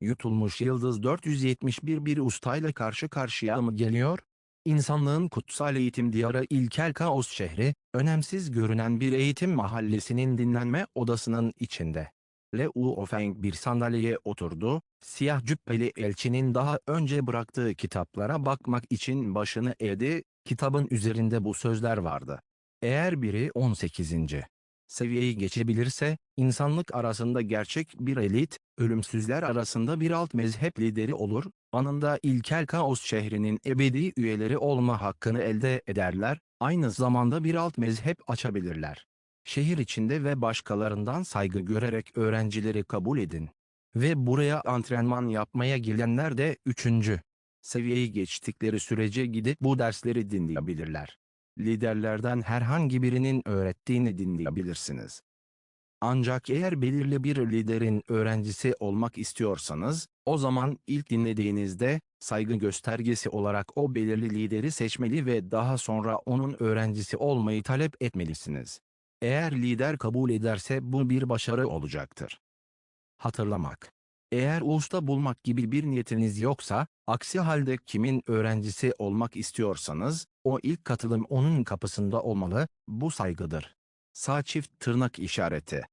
Yutulmuş yıldız 471 bir ustayla karşı karşıya mı geliyor? İnsanlığın kutsal eğitim diyarı ilkel kaos şehri, önemsiz görünen bir eğitim mahallesinin dinlenme odasının içinde. Liu Ofeng bir sandalyeye oturdu, siyah cübbeli elçinin daha önce bıraktığı kitaplara bakmak için başını eğdi, kitabın üzerinde bu sözler vardı. Eğer biri 18. seviyeyi geçebilirse, insanlık arasında gerçek bir elit, ölümsüzler arasında bir alt mezhep lideri olur, anında ilkel kaos şehrinin ebedi üyeleri olma hakkını elde ederler, aynı zamanda bir alt mezhep açabilirler. Şehir içinde ve başkalarından saygı görerek öğrencileri kabul edin. Ve buraya antrenman yapmaya gelenler de 3. seviyeyi geçtikleri sürece gidip bu dersleri dinleyebilirler. Liderlerden herhangi birinin öğrettiğini dinleyebilirsiniz. Ancak eğer belirli bir liderin öğrencisi olmak istiyorsanız, o zaman ilk dinlediğinizde, saygı göstergesi olarak o belirli lideri seçmeli ve daha sonra onun öğrencisi olmayı talep etmelisiniz. Eğer lider kabul ederse bu bir başarı olacaktır. Hatırlamak. Eğer usta bulmak gibi bir niyetiniz yoksa, aksi halde kimin öğrencisi olmak istiyorsanız, o ilk katılım onun kapısında olmalı, bu saygıdır. Sağ çift tırnak işareti.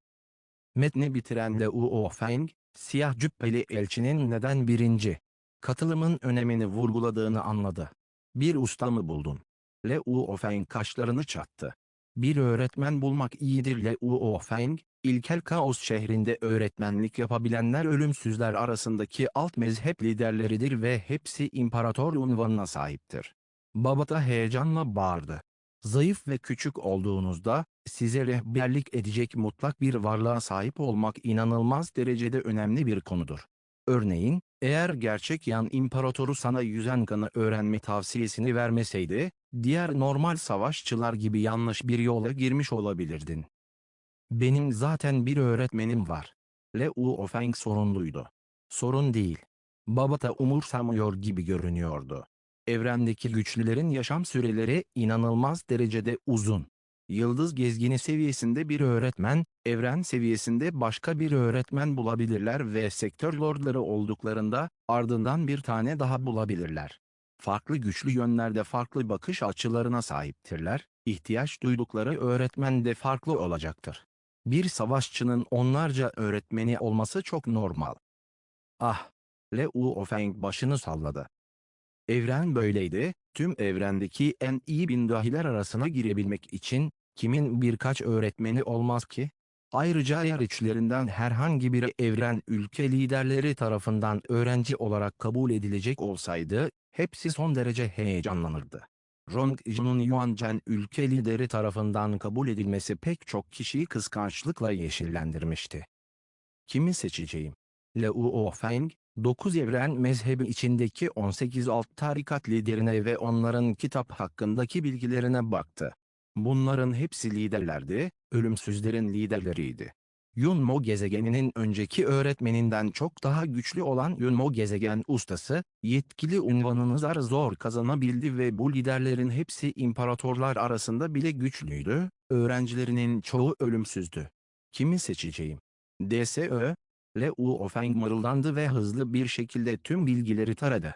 Metni bitiren Liu Feng, siyah cübbeli elçinin neden birinci katılımın önemini vurguladığını anladı. Bir usta mı buldun? Liu Feng kaşlarını çattı. Bir öğretmen bulmak iyidir Liu Feng, ilkel kaos şehrinde öğretmenlik yapabilenler ölümsüzler arasındaki alt mezhep liderleridir ve hepsi imparator unvanına sahiptir. Babata heyecanla bağırdı. Zayıf ve küçük olduğunuzda, size rehberlik edecek mutlak bir varlığa sahip olmak inanılmaz derecede önemli bir konudur. Örneğin, eğer gerçek Yan İmparatoru sana yüzen kanı öğrenme tavsiyesini vermeseydi, diğer normal savaşçılar gibi yanlış bir yola girmiş olabilirdin. Benim zaten bir öğretmenim var. Liu Feng sorunluydu. Sorun değil. Babata umursamıyor gibi görünüyordu. Evrendeki güçlülerin yaşam süreleri inanılmaz derecede uzun. Yıldız gezgini seviyesinde bir öğretmen, evren seviyesinde başka bir öğretmen bulabilirler ve sektör lordları olduklarında ardından bir tane daha bulabilirler. Farklı güçlü yönlerde farklı bakış açılarına sahiptirler, ihtiyaç duydukları öğretmen de farklı olacaktır. Bir savaşçının onlarca öğretmeni olması çok normal. Ah! Liu Feng başını salladı. Evren böyleydi, tüm evrendeki en iyi bin dahiler arasına girebilmek için, kimin birkaç öğretmeni olmaz ki? Ayrıca eğer içlerinden herhangi biri evren ülke liderleri tarafından öğrenci olarak kabul edilecek olsaydı, hepsi son derece heyecanlanırdı. Rongji'nin Yuanzhen ülke lideri tarafından kabul edilmesi pek çok kişiyi kıskançlıkla yeşillendirmişti. Kimi seçeceğim? Liu Feng, 9 evren mezhebi içindeki 18 alt tarikat liderine ve onların kitap hakkındaki bilgilerine baktı. Bunların hepsi liderlerdi, ölümsüzlerin liderleriydi. Yunmo gezegeninin önceki öğretmeninden çok daha güçlü olan Yunmo gezegen ustası, yetkili unvanını zor kazanabildi ve bu liderlerin hepsi imparatorlar arasında bile güçlüydü, öğrencilerinin çoğu ölümsüzdü. Kimi seçeceğim? DSÖ, Liu Feng mırıldandı ve hızlı bir şekilde tüm bilgileri taradı.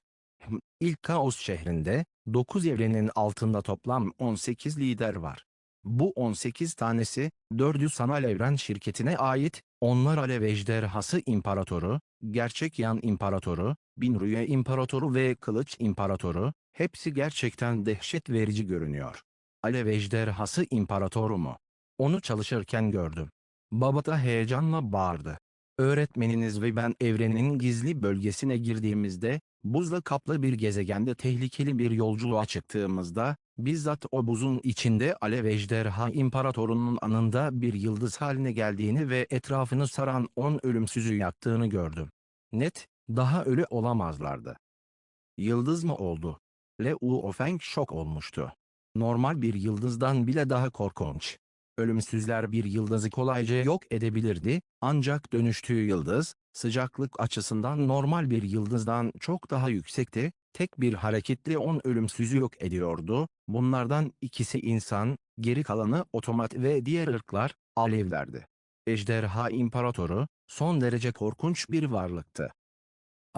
İlk kaos şehrinde, 9 evrenin altında toplam 18 lider var. Bu 18 tanesi, 4'ü Sanal Evren şirketine ait, onlar Alev Ejderhası İmparatoru, Gerçek Yan İmparatoru, Bin Rüya İmparatoru ve Kılıç İmparatoru, hepsi gerçekten dehşet verici görünüyor. Alev Ejderhası İmparatoru mu? Onu çalışırken gördüm. Babata heyecanla bağırdı. Öğretmeniniz ve ben evrenin gizli bölgesine girdiğimizde, buzla kaplı bir gezegende tehlikeli bir yolculuğa çıktığımızda, bizzat o buzun içinde Alev Ejderha İmparatoru'nun anında bir yıldız haline geldiğini ve etrafını saran 10 ölümsüzü yaktığını gördüm. Net, daha ölü olamazlardı. Yıldız mı oldu? Liu Feng şok olmuştu. Normal bir yıldızdan bile daha korkunç. Ölümsüzler bir yıldızı kolayca yok edebilirdi, ancak dönüştüğü yıldız, sıcaklık açısından normal bir yıldızdan çok daha yüksekti, tek bir hareketle 10 ölümsüzü yok ediyordu, bunlardan ikisi insan, geri kalanı otomat ve diğer ırklar, alevlerdi. Ejderha İmparatoru, son derece korkunç bir varlıktı.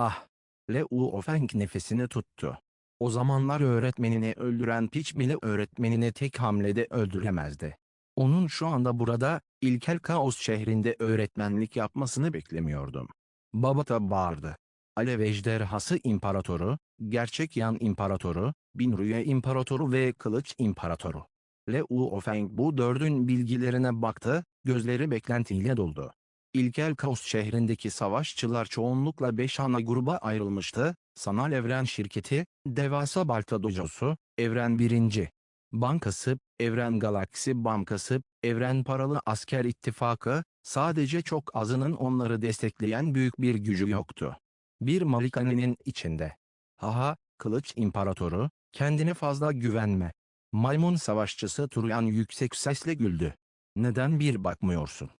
Ah! Liu Feng nefesini tuttu. O zamanlar öğretmenini öldüren piç bile öğretmenini tek hamlede öldüremezdi. Onun şu anda burada, ilkel kaos şehrinde öğretmenlik yapmasını beklemiyordum. Babata bağırdı. Alev ejderhası imparatoru, gerçek yan imparatoru, bin rüya imparatoru ve kılıç imparatoru. Liu Feng bu dördün bilgilerine baktı, gözleri beklentiyle doldu. İlkel Kaos şehrindeki savaşçılar çoğunlukla 5 ana gruba ayrılmıştı: Sanal Evren Şirketi, Devasa Balta Dojosu, Evren Birinci Bankası, Evren Galaksi Bankası, Evren Paralı Asker İttifakı. Sadece çok azının onları destekleyen büyük bir gücü yoktu. Bir malikanenin içinde. Haha, Kılıç İmparatoru, kendine fazla güvenme. Maymun savaşçısı Turuyan yüksek sesle güldü. Neden bir bakmıyorsun?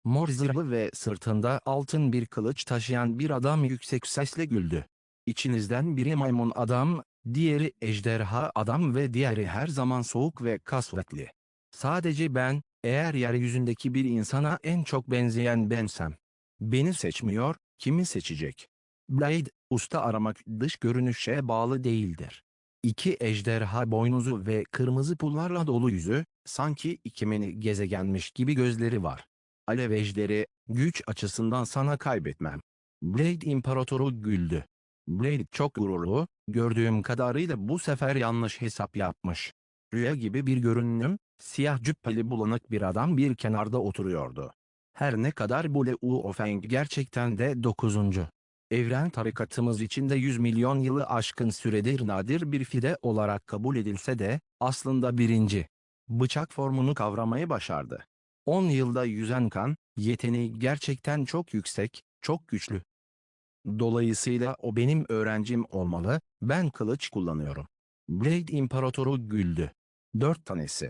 Mor zırhlı ve sırtında altın bir kılıç taşıyan bir adam yüksek sesle güldü. İçinizden biri maymun adam, diğeri ejderha adam ve diğeri her zaman soğuk ve kasvetli. Sadece ben, eğer yeryüzündeki bir insana en çok benzeyen bensem. Beni seçmiyor, kimi seçecek? Blade, usta aramak dış görünüşe bağlı değildir. İki ejderha boynuzu ve kırmızı pullarla dolu yüzü, sanki iki mini gezegenmiş gibi gözleri var. Alev ejderi, güç açısından sana kaybetmem. Blade İmparatoru güldü. Blade çok gururlu, gördüğüm kadarıyla bu sefer yanlış hesap yapmış. Rüya gibi bir görünüm, siyah cübbeli bulanık bir adam bir kenarda oturuyordu. Her ne kadar bu Liu Feng gerçekten de 9. Evren tarikatımız içinde 100 milyon yılı aşkın süredir nadir bir fide olarak kabul edilse de, aslında birinci. Bıçak formunu kavramayı başardı. 10 yılda yüzen kan, yeteneği gerçekten çok yüksek, çok güçlü. Dolayısıyla o benim öğrencim olmalı, ben kılıç kullanıyorum. Blade İmparatoru güldü. 4 tanesi.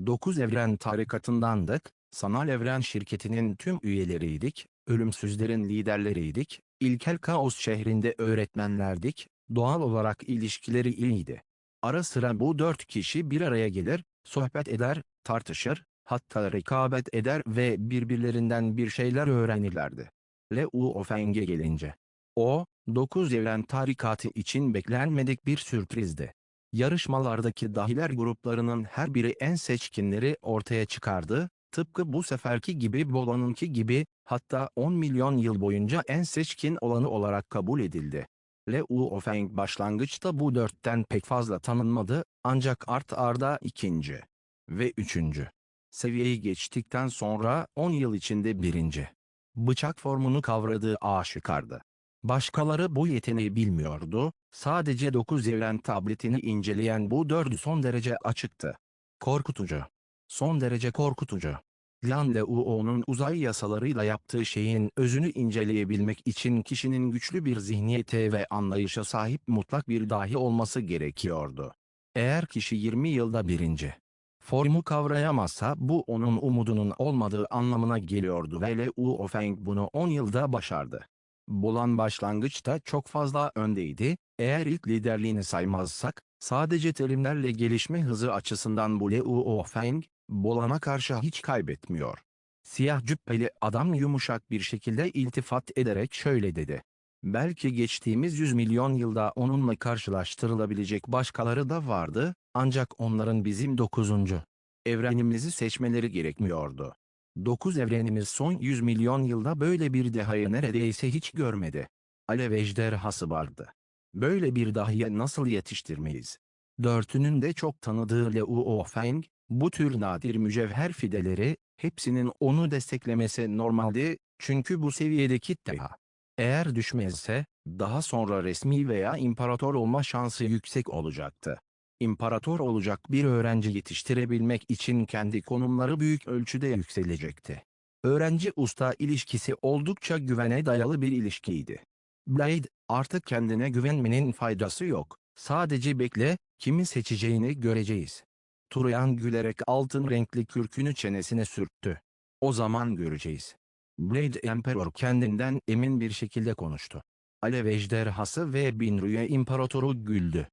9 evren tarikatındandık, sanal evren şirketinin tüm üyeleriydik, ölümsüzlerin liderleriydik, ilkel kaos şehrinde öğretmenlerdik, doğal olarak ilişkileri iyiydi. Ara sıra bu 4 kişi bir araya gelir, sohbet eder, tartışır, hatta rekabet eder ve birbirlerinden bir şeyler öğrenirlerdi. Liu Feng'e gelince. O, 9 evren tarikatı için beklenmedik bir sürprizdi. Yarışmalardaki dahiler gruplarının her biri en seçkinleri ortaya çıkardı, tıpkı bu seferki gibi Bola'nınki gibi, hatta 10 milyon yıl boyunca en seçkin olanı olarak kabul edildi. Liu Feng başlangıçta bu dörtten pek fazla tanınmadı, ancak art arda ikinci ve üçüncü seviyeyi geçtikten sonra 10 yıl içinde birinci bıçak formunu kavradığı aşikardı. Başkaları bu yeteneği bilmiyordu, sadece 9 evren tabletini inceleyen bu dördü son derece açıktı. Korkutucu. Son derece korkutucu. Lan Leuo'nun uzay yasalarıyla yaptığı şeyin özünü inceleyebilmek için kişinin güçlü bir zihniyete ve anlayışa sahip mutlak bir dahi olması gerekiyordu. Eğer kişi 20 yılda birinci formu kavrayamazsa bu onun umudunun olmadığı anlamına geliyordu ve Liu Feng bunu 10 yılda başardı. Bolan başlangıçta çok fazla öndeydi, eğer ilk liderliğini saymazsak, sadece terimlerle gelişme hızı açısından bu Liu Feng, Bolan'a karşı hiç kaybetmiyor. Siyah cübbeli adam yumuşak bir şekilde iltifat ederek şöyle dedi. Belki geçtiğimiz 100 milyon yılda onunla karşılaştırılabilecek başkaları da vardı, ancak onların bizim 9. evrenimizi seçmeleri gerekmiyordu. 9 evrenimiz son 100 milyon yılda böyle bir dehayı neredeyse hiç görmedi. Alev ejderhası vardı. Böyle bir dahiye nasıl yetiştirmeyiz? Dörtünün de çok tanıdığı Liu Feng, bu tür nadir mücevher fideleri, hepsinin onu desteklemesi normaldi, çünkü bu seviyedeki deha. Eğer düşmezse, daha sonra resmi veya imparator olma şansı yüksek olacaktı. İmparator olacak bir öğrenci yetiştirebilmek için kendi konumları büyük ölçüde yükselecekti. Öğrenci-usta ilişkisi oldukça güvene dayalı bir ilişkiydi. Blade, artık kendine güvenmenin faydası yok. Sadece bekle, kimi seçeceğini göreceğiz. Turuyan gülerek altın renkli kürkünü çenesine sürttü. O zaman göreceğiz. Blade Emperor kendinden emin bir şekilde konuştu. Alev ejderhası ve Bin Rüya İmparatoru güldü.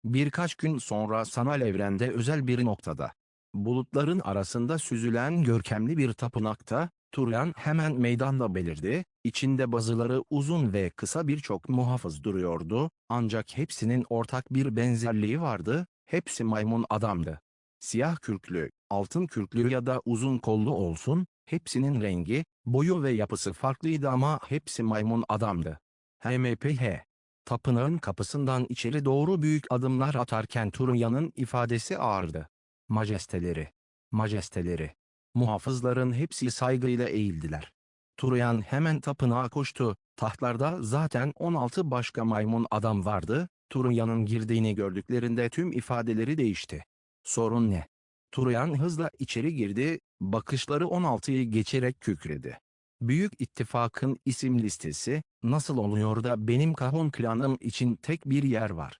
Birkaç gün sonra sanal evrende özel bir noktada, bulutların arasında süzülen görkemli bir tapınakta, Turan hemen meydanda belirdi, içinde bazıları uzun ve kısa birçok muhafız duruyordu, ancak hepsinin ortak bir benzerliği vardı, hepsi maymun adamdı. Siyah kürklü, altın kürklü ya da uzun kollu olsun, hepsinin rengi, boyu ve yapısı farklıydı ama hepsi maymun adamdı. HMPH. Tapınağın kapısından içeri doğru büyük adımlar atarken Turuyan'ın ifadesi ağırdı. Majesteleri, majesteleri. Muhafızların hepsi saygıyla eğildiler. Turuyan hemen tapınağa koştu. Tahtlarda zaten 16 başka maymun adam vardı. Turuyan'ın girdiğini gördüklerinde tüm ifadeleri değişti. Sorun ne? Turuyan hızla içeri girdi, bakışları 16'yı geçerek kükredi. Büyük İttifak'ın isim listesi, nasıl oluyor da benim Kahon klanım için tek bir yer var?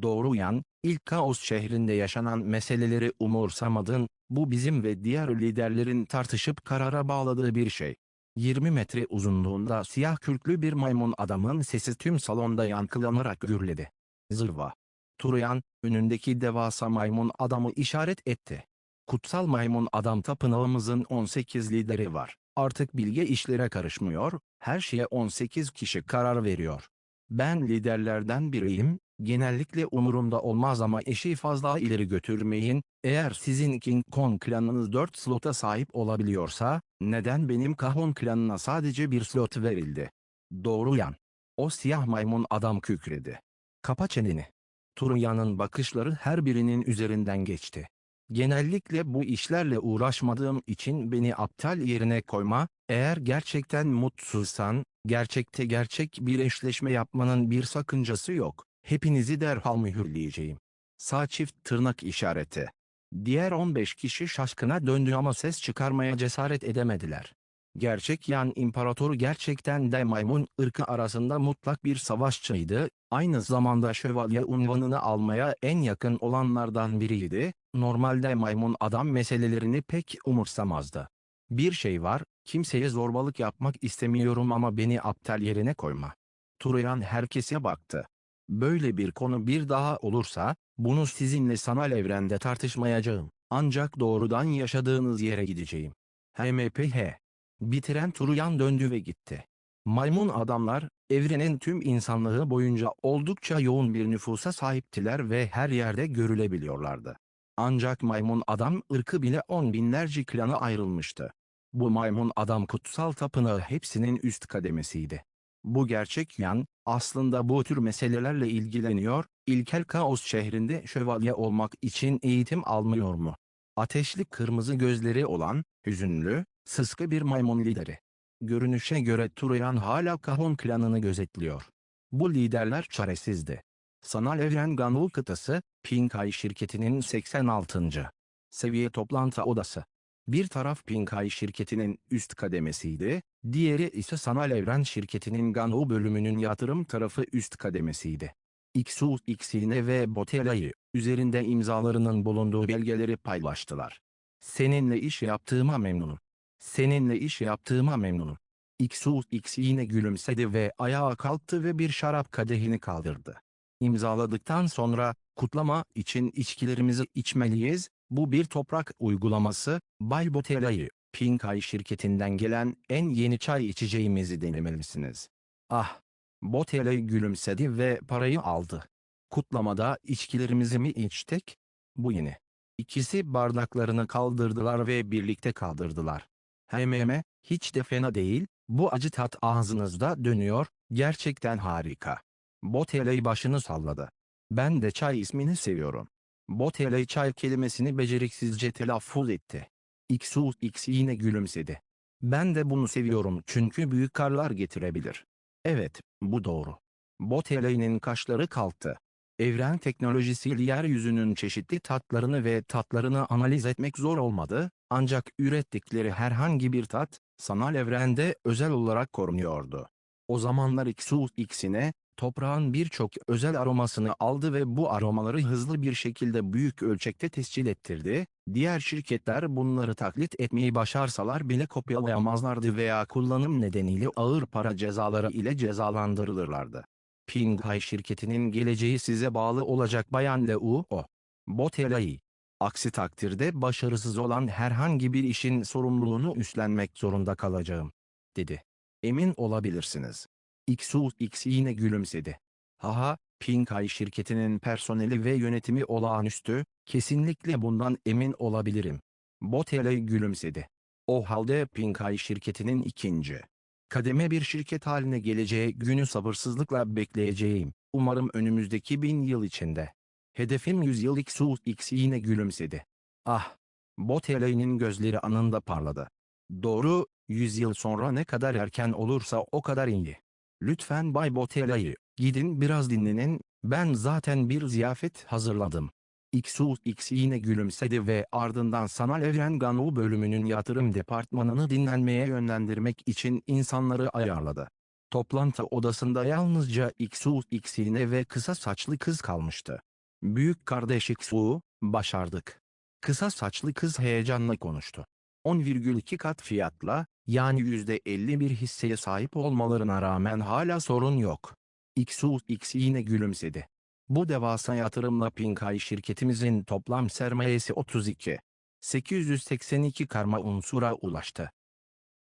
Doğru yan, ilk Kaos şehrinde yaşanan meseleleri umursamadın, bu bizim ve diğer liderlerin tartışıp karara bağladığı bir şey. 20 metre uzunluğunda siyah kürklü bir maymun adamın sesi tüm salonda yankılanarak gürledi. Zırva. Turuyan, önündeki devasa maymun adamı işaret etti. Kutsal maymun adam tapınağımızın 18 lideri var. Artık bilge işlere karışmıyor, her şeye 18 kişi karar veriyor. Ben liderlerden biriyim, genellikle umurumda olmaz ama işi fazla ileri götürmeyin, eğer sizin King Kong klanınız 4 slota sahip olabiliyorsa, neden benim Kahon klanına sadece bir slot verildi? Doğru yan. O siyah maymun adam kükredi. Kapa çeneni. Turuyan'ın bakışları her birinin üzerinden geçti. Genellikle bu işlerle uğraşmadığım için beni aptal yerine koyma, eğer gerçekten mutsuzsan, gerçek bir eşleşme yapmanın bir sakıncası yok. Hepinizi derhal mühürleyeceğim. Sağ çift tırnak işareti. Diğer 15 kişi şaşkına döndü ama ses çıkarmaya cesaret edemediler. Gerçek yan imparatoru gerçekten de maymun ırkı arasında mutlak bir savaşçıydı, aynı zamanda şövalye unvanını almaya en yakın olanlardan biriydi, normalde maymun adam meselelerini pek umursamazdı. Bir şey var, kimseye zorbalık yapmak istemiyorum ama beni aptal yerine koyma. Turuyan herkese baktı. Böyle bir konu bir daha olursa, bunu sizinle sanal evrende tartışmayacağım. Ancak doğrudan yaşadığınız yere gideceğim. HMPH. Bitiren Turuyan döndü ve gitti. Maymun adamlar, evrenin tüm insanlığı boyunca oldukça yoğun bir nüfusa sahiptiler ve her yerde görülebiliyorlardı. Ancak maymun adam ırkı bile on binlerce klana ayrılmıştı. Bu maymun adam kutsal tapınağı hepsinin üst kademesiydi. Bu gerçek yan, aslında bu tür meselelerle ilgileniyor, ilkel Kaos şehrinde şövalye olmak için eğitim almıyor mu? Ateşli kırmızı gözleri olan, hüzünlü, sıska bir maymun lideri. Görünüşe göre Turuyan hala Kahon klanını gözetliyor. Bu liderler çaresizdi. Sanal Evren Ganwu kıtası, Pinkai şirketinin 86. seviye toplantı odası. Bir taraf Pinkai şirketinin üst kademesiydi, diğeri ise Sanal Evren şirketinin Ganwu bölümünün yatırım tarafı üst kademesiydi. Xu Xine ve Botela'yı, üzerinde imzalarının bulunduğu belgeleri paylaştılar. Seninle iş yaptığıma memnunum. Seninle iş yaptığıma memnunum. Xu Xine gülümsedi ve ayağa kalktı ve bir şarap kadehini kaldırdı. İmzaladıktan sonra, kutlama için içkilerimizi içmeliyiz, bu bir toprak uygulaması, Bay Botela'yı, Pinkai şirketinden gelen en yeni çay içeceğimizi denemelisiniz. Ah! Botella gülümsedi ve parayı aldı. Kutlamada içkilerimizi mi içtik? Bu yeni. İkisi bardaklarını kaldırdılar ve birlikte kaldırdılar. Hememe, hiç de fena değil, bu acı tat ağzınızda dönüyor, gerçekten harika. Botella başını salladı. Ben de çay ismini seviyorum. Botella çay kelimesini beceriksizce telaffuz etti. Xu X yine gülümsedi. Ben de bunu seviyorum çünkü büyük karlar getirebilir. Evet, bu doğru. Botella'nın kaşları kalktı. Evren teknolojisiyle yeryüzünün çeşitli tatlarını analiz etmek zor olmadı, ancak ürettikleri herhangi bir tat, sanal evrende özel olarak korunuyordu. O zamanlar Xu X'ine, toprağın birçok özel aromasını aldı ve bu aromaları hızlı bir şekilde büyük ölçekte tescil ettirdi, diğer şirketler bunları taklit etmeyi başarsalar bile kopyalayamazlardı veya kullanım nedeniyle ağır para cezaları ile cezalandırılırlardı. Pinghai şirketinin geleceği size bağlı olacak Bayan Leu O. Botella'yı Aksi takdirde başarısız olan herhangi bir işin sorumluluğunu üstlenmek zorunda kalacağım, dedi. Emin olabilirsiniz. XUX yine gülümsedi. Haha, Pinkay şirketinin personeli ve yönetimi olağanüstü, kesinlikle bundan emin olabilirim. Botele gülümsedi. O halde Pinkay şirketinin ikinci kademe bir şirket haline geleceği günü sabırsızlıkla bekleyeceğim. Umarım önümüzdeki 1000 yıl içinde. Hedefim 100 yıl XUX yine gülümsedi. Ah! Botele'nin gözleri anında parladı. Doğru, 100 yıl sonra ne kadar erken olursa o kadar iyi. Lütfen Bay Botele'yi, gidin biraz dinlenin, ben zaten bir ziyafet hazırladım. XUX yine gülümsedi ve ardından sanal evren GANU bölümünün yatırım departmanını dinlenmeye yönlendirmek için insanları ayarladı. Toplantı odasında yalnızca XUX yine ve kısa saçlı kız kalmıştı. Büyük kardeş XU, başardık. Kısa saçlı kız heyecanla konuştu. 10,2 kat fiyatla, yani %51 hisseye sahip olmalarına rağmen hala sorun yok. XUX yine gülümsedi. Bu devasa yatırımla Pinkay şirketimizin toplam sermayesi 882 karma unsura ulaştı.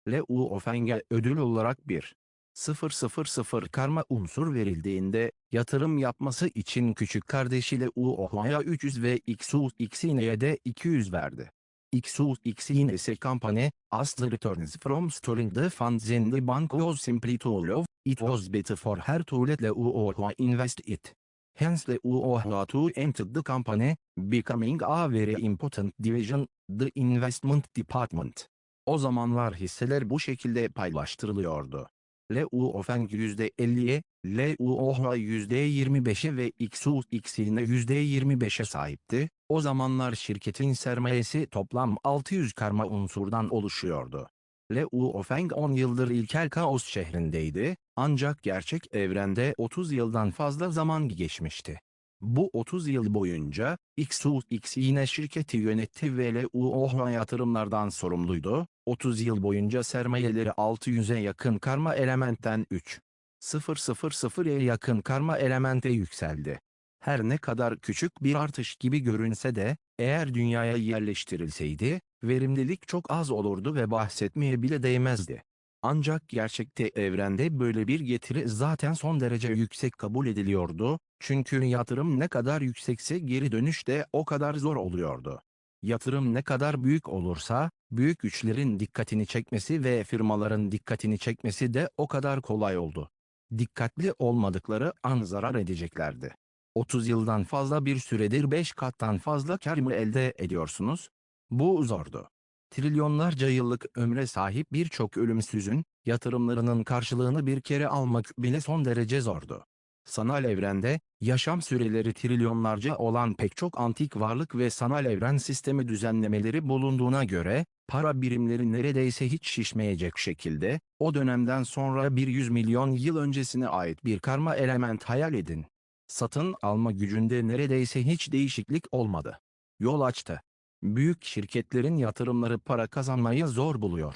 Leu Ofeng'e ödül olarak 1,000 karma unsur verildiğinde, yatırım yapması için küçük kardeşi Leu Oha'ya 300 ve XUX Yine'ye de 200 verdi. XUX Yine ise company, as the returns from storing the funds in the bank was simply too low, it was better for her to let Leu Oha invest it. Hence Leu Oha to enter the company, becoming a very important division, the investment department. O zamanlar hisseler bu şekilde paylaştırılıyordu. Leu Ofeng %50'ye, Leu Oha %25'e ve XUX yine %25'e sahipti. O zamanlar şirketin sermayesi toplam 600 karma unsurdan oluşuyordu. Leu Ofeng 10 yıldır ilkel kaos şehrindeydi, ancak gerçek evrende 30 yıldan fazla zaman geçmişti. Bu 30 yıl boyunca, XUX yine şirketi yönetti ve Leu Oha yatırımlardan sorumluydu. 30 yıl boyunca sermayeleri 600'e yakın karma elementten 3,000'e yakın karma elemente yükseldi. Her ne kadar küçük bir artış gibi görünse de, eğer dünyaya yerleştirilseydi, verimlilik çok az olurdu ve bahsetmeye bile değmezdi. Ancak gerçekte evrende böyle bir getiri zaten son derece yüksek kabul ediliyordu, çünkü yatırım ne kadar yüksekse geri dönüş de o kadar zor oluyordu. Yatırım ne kadar büyük olursa, büyük güçlerin dikkatini çekmesi ve firmaların dikkatini çekmesi de o kadar kolay oldu. Dikkatli olmadıkları an zarar edeceklerdi. 30 yıldan fazla bir süredir 5 kattan fazla kar mı elde ediyorsunuz? Bu zordu. Trilyonlarca yıllık ömre sahip birçok ölümsüzün, yatırımlarının karşılığını bir kere almak bile son derece zordu. Sanal evrende, yaşam süreleri trilyonlarca olan pek çok antik varlık ve sanal evren sistemi düzenlemeleri bulunduğuna göre, para birimleri neredeyse hiç şişmeyecek şekilde, o dönemden sonra bir 100 milyon yıl öncesine ait bir karma element hayal edin. Satın alma gücünde neredeyse hiç değişiklik olmadı. Yol açtı. Büyük şirketlerin yatırımları para kazanmayı zor buluyor.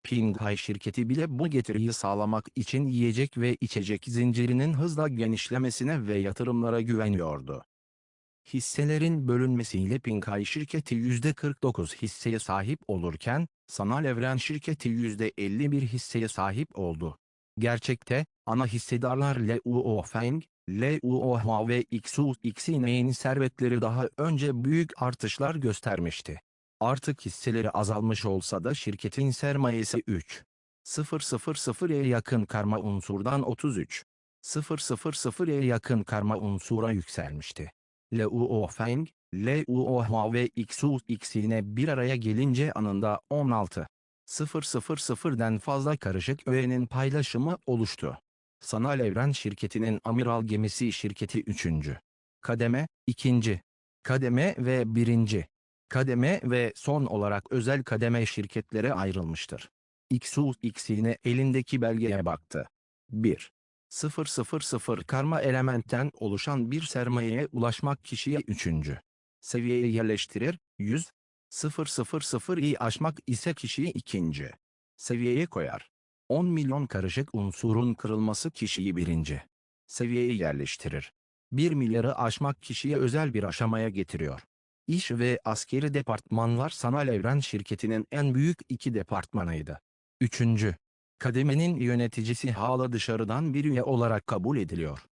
Pinkay şirketi bile bu getiriyi sağlamak için yiyecek ve içecek zincirinin hızla genişlemesine ve yatırımlara güveniyordu. Hisselerin bölünmesiyle Pinkay şirketi %49 hisseye sahip olurken, Sanal Evren şirketi %51 hisseye sahip oldu. Gerçekte, ana hissedarlar Leu Ofeng, Leu Oha ve XUX'in servetleri daha önce büyük artışlar göstermişti. Artık hisseleri azalmış olsa da şirketin sermayesi 3,000'e yakın karma unsurdan 33,000'e yakın karma unsura yükselmişti. Leu Ofeng, Leu Oha ve XUX yine bir araya gelince anında 16,000'den fazla karışık öğenin paylaşımı oluştu. Sanal Evren şirketinin amiral gemisi şirketi 3. kademe, 2. kademe ve 1. kademe ve son olarak özel kademe şirketlere ayrılmıştır. XUX yine elindeki belgeye baktı. 1,000 karma elementten oluşan bir sermayeye ulaşmak kişiye 3. seviyeye yerleştirir, 100,000'i aşmak ise kişiyi 2. seviyeye koyar. 10 milyon karışık unsurun kırılması kişiyi 1. seviyeye yerleştirir. 1 milyarı aşmak kişiye özel bir aşamaya getiriyor. İş ve askeri departmanlar sanal evren şirketinin en büyük iki departmanıydı. Üçüncü, kademenin yöneticisi hala dışarıdan bir üye olarak kabul ediliyor.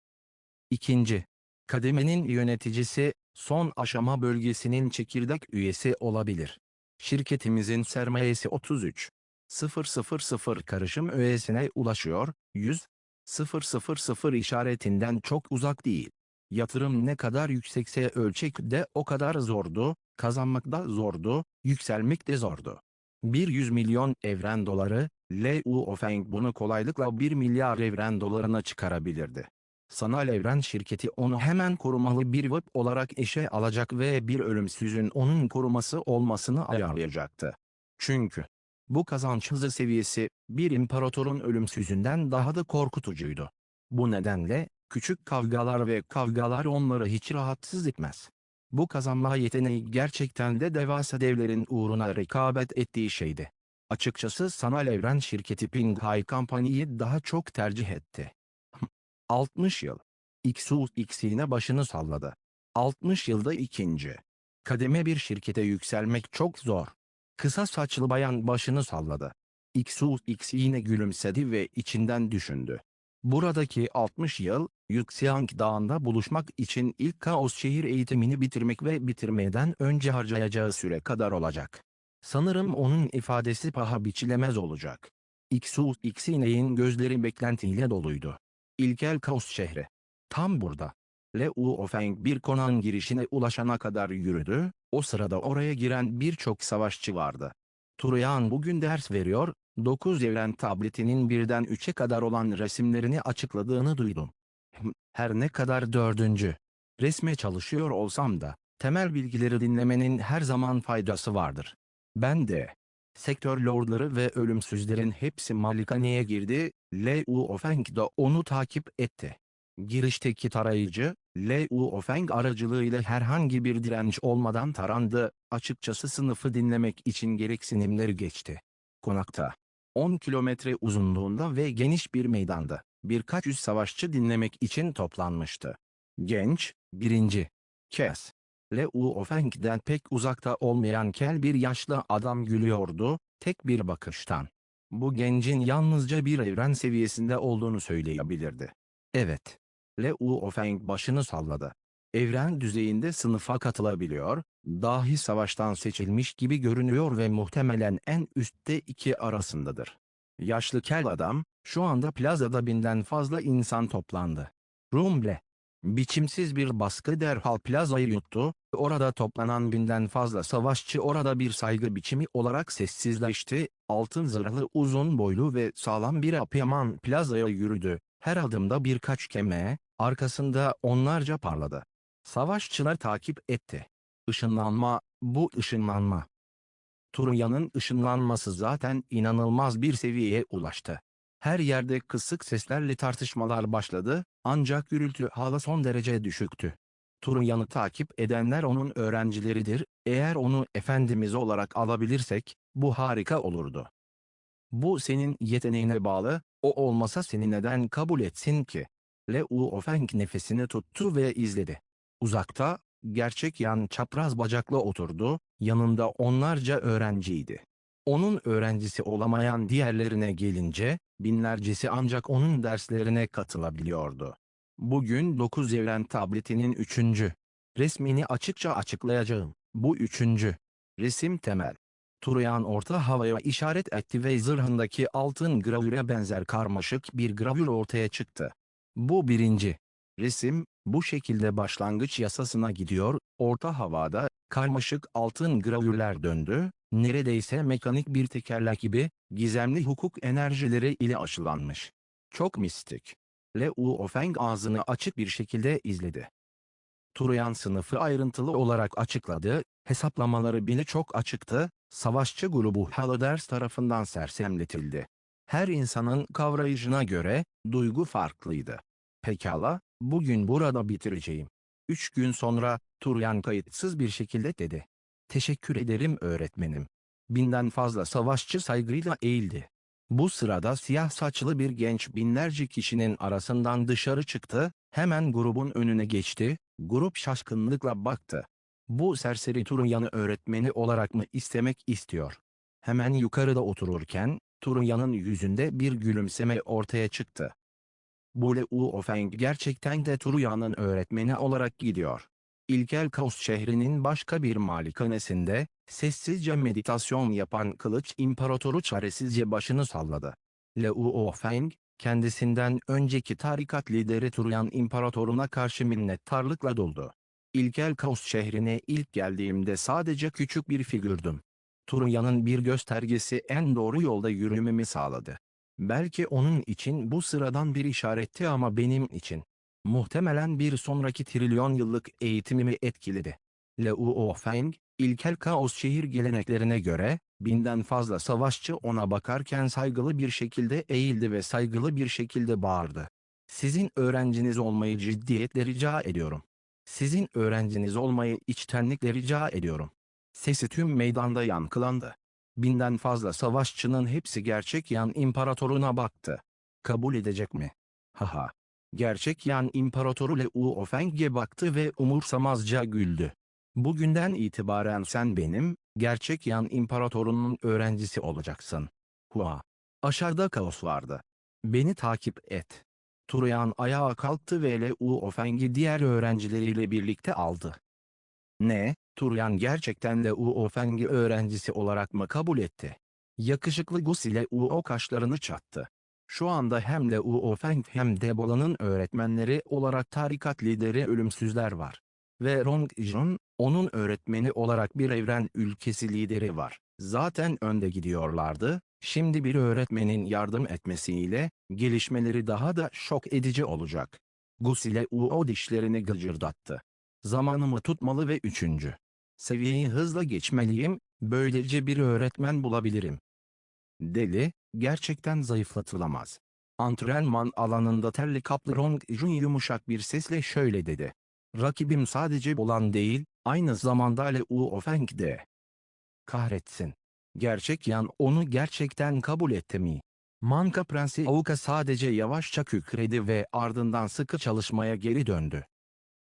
İkinci, kademenin yöneticisi, son aşama bölgesinin çekirdek üyesi olabilir. Şirketimizin sermayesi 33.000 karışım üyesine ulaşıyor, 100.000 işaretinden çok uzak değil. Yatırım ne kadar yüksekse ölçek de o kadar zordu, kazanmak da zordu, yükselmek de zordu. 100 milyon evren doları, Liu Feng bunu kolaylıkla 1 milyar evren dolarına çıkarabilirdi. Sanal evren şirketi onu hemen korumalı bir web olarak işe alacak ve bir ölümsüzün onun koruması olmasını ayarlayacaktı. Çünkü bu kazanç hızı seviyesi bir imparatorun ölümsüzünden daha da korkutucuydu. Bu nedenle küçük kavgalar onları hiç rahatsız etmez. Bu kazanma yeteneği gerçekten de devasa devlerin uğruna rekabet ettiği şeydi. Açıkçası sanal evren şirketi Pinghai Company'yi daha çok tercih etti. 60 yıl. XUX yine başını salladı. 60 yılda ikinci. Kademe bir şirkete yükselmek çok zor. Kısa saçlı bayan başını salladı. XUX yine gülümsedi ve içinden düşündü. Buradaki 60 yıl, Yüksiyang Dağı'nda buluşmak için ilk kaos şehir eğitimini bitirmek ve bitirmeden önce harcayacağı süre kadar olacak. Sanırım onun ifadesi paha biçilemez olacak. XUX ineğin gözleri beklentiyle doluydu. İlkel Kaos şehri. Tam burada. Liu Feng bir konağın girişine ulaşana kadar yürüdü, o sırada oraya giren birçok savaşçı vardı. Turuyan bugün ders veriyor, 9 evren tabletinin birden 3'e kadar olan resimlerini açıkladığını duydum. Her ne kadar dördüncü resme çalışıyor olsam da, temel bilgileri dinlemenin her zaman faydası vardır. Ben de. Sektör lordları ve ölümsüzlerin hepsi malikaneye girdi, Liu Feng de onu takip etti. Girişteki tarayıcı, Liu Feng aracılığıyla herhangi bir direnç olmadan tarandı, açıkçası sınıfı dinlemek için gereksinimleri geçti. Konakta, 10 kilometre uzunluğunda ve geniş bir meydanda, birkaç yüz savaşçı dinlemek için toplanmıştı. Genç, birinci kez. Liu Feng'den pek uzakta olmayan kel bir yaşlı adam gülüyordu, tek bir bakıştan. Bu gencin yalnızca bir evren seviyesinde olduğunu söyleyebilirdi. Evet. Liu Feng başını salladı. Evren düzeyinde sınıfa katılabiliyor, dahi savaştan seçilmiş gibi görünüyor ve muhtemelen en üstte iki arasındadır. Yaşlı kel adam, şu anda plazada binden fazla insan toplandı. Rumble. Biçimsiz bir baskı derhal plazayı yuttu, orada toplanan binden fazla savaşçı orada bir saygı biçimi olarak sessizleşti, altın zırhlı uzun boylu ve sağlam bir apyaman plazaya yürüdü, her adımda birkaç keme, arkasında onlarca parladı. Savaşçılar takip etti. Işınlanma, bu ışınlanma. Turuyan'ın ışınlanması zaten inanılmaz bir seviyeye ulaştı. Her yerde kısık seslerle tartışmalar başladı, ancak gürültü hala son derece düşüktü. Turuyan'ı takip edenler onun öğrencileridir, eğer onu efendimiz olarak alabilirsek, bu harika olurdu. Bu senin yeteneğine bağlı, o olmasa seni neden kabul etsin ki? Liu Feng nefesini tuttu ve izledi. Uzakta, gerçek yan çapraz bacaklı oturdu, yanında onlarca öğrenciydi. Onun öğrencisi olamayan diğerlerine gelince, binlercesi ancak onun derslerine katılabiliyordu. Bugün 9 evren tabletinin üçüncü resmini açıkça açıklayacağım. Bu üçüncü resim temel. Turuyan orta havaya işaret etti ve zırhındaki altın gravüre benzer karmaşık bir gravür ortaya çıktı. Bu birinci resim, bu şekilde başlangıç yasasına gidiyor, orta havada, karmaşık altın gravürler döndü, neredeyse mekanik bir tekerlek gibi, gizemli hukuk enerjileri ile aşılanmış. Çok mistik. Liu Feng ağzını açık bir şekilde izledi. Turuyan sınıfı ayrıntılı olarak açıkladı, hesaplamaları bile çok açıktı, savaşçı grubu Haloders tarafından sersemletildi. Her insanın kavrayışına göre, duygu farklıydı. Pekala, bugün burada bitireceğim. 3 gün sonra, Turuyan kayıtsız bir şekilde dedi. Teşekkür ederim öğretmenim. Binden fazla savaşçı saygıyla eğildi. Bu sırada siyah saçlı bir genç binlerce kişinin arasından dışarı çıktı, hemen grubun önüne geçti, grup şaşkınlıkla baktı. Bu serseri Turuyan'ı öğretmeni olarak mı istemek istiyor? Hemen yukarıda otururken, Turuyan'ın yüzünde bir gülümseme ortaya çıktı. Bu Liu Ofeng gerçekten de Turuyan'ın öğretmeni olarak gidiyor. İlkel Kaos şehrinin başka bir malikanesinde, sessizce meditasyon yapan Kılıç İmparatoru çaresizce başını salladı. Liu Ofeng, kendisinden önceki tarikat lideri Turuyan İmparatoruna karşı minnettarlıkla doldu. İlkel Kaos şehrine ilk geldiğimde sadece küçük bir figürdüm. Turuyan'ın bir göstergesi en doğru yolda yürümemi sağladı. Belki onun için bu sıradan bir işaretti ama benim için, muhtemelen bir sonraki trilyon yıllık eğitimimi etkiledi. Liu Feng, ilkel kaos şehir geleneklerine göre, binden fazla savaşçı ona bakarken saygılı bir şekilde eğildi ve saygılı bir şekilde bağırdı. Sizin öğrenciniz olmayı ciddiyetle rica ediyorum. Sizin öğrenciniz olmayı içtenlikle rica ediyorum. Sesi tüm meydanda yankılandı. Binden fazla savaşçının hepsi gerçek Yan İmparatoruna baktı. Kabul edecek mi? Haha. Gerçek Yan İmparatoru Liu Ofeng'e baktı ve umursamazca güldü. Bugünden itibaren sen benim, gerçek Yan İmparatorunun öğrencisi olacaksın. Hua. Aşağıda kaos vardı. Beni takip et. Turuyan ayağa kalktı ve Liu Ofeng'i diğer öğrencileriyle birlikte aldı. Ne? Turyan gerçekten de Uo Feng'i öğrencisi olarak mı kabul etti? Yakışıklı Gus ile Uo kaşlarını çattı. Şu anda hem de Uo Feng hem de Bola'nın öğretmenleri olarak tarikat lideri ölümsüzler var. Ve Rong Jun, onun öğretmeni olarak bir evren ülkesi lideri var. Zaten önde gidiyorlardı, şimdi bir öğretmenin yardım etmesiyle, gelişmeleri daha da şok edici olacak. Gus ile Uo dişlerini gıcırdattı. Zamanımı tutmalı ve üçüncü seviyeyi hızla geçmeliyim, böylece bir öğretmen bulabilirim. Deli, gerçekten zayıflatılamaz. Antrenman alanında terli kaplı Rong Jun yumuşak bir sesle şöyle dedi. Rakibim sadece Bolan değil, aynı zamanda Liu Feng de. Kahretsin. Gerçek Yan onu gerçekten kabul etti mi? Manka Prensi Avuka sadece yavaşça kükredi ve ardından sıkı çalışmaya geri döndü.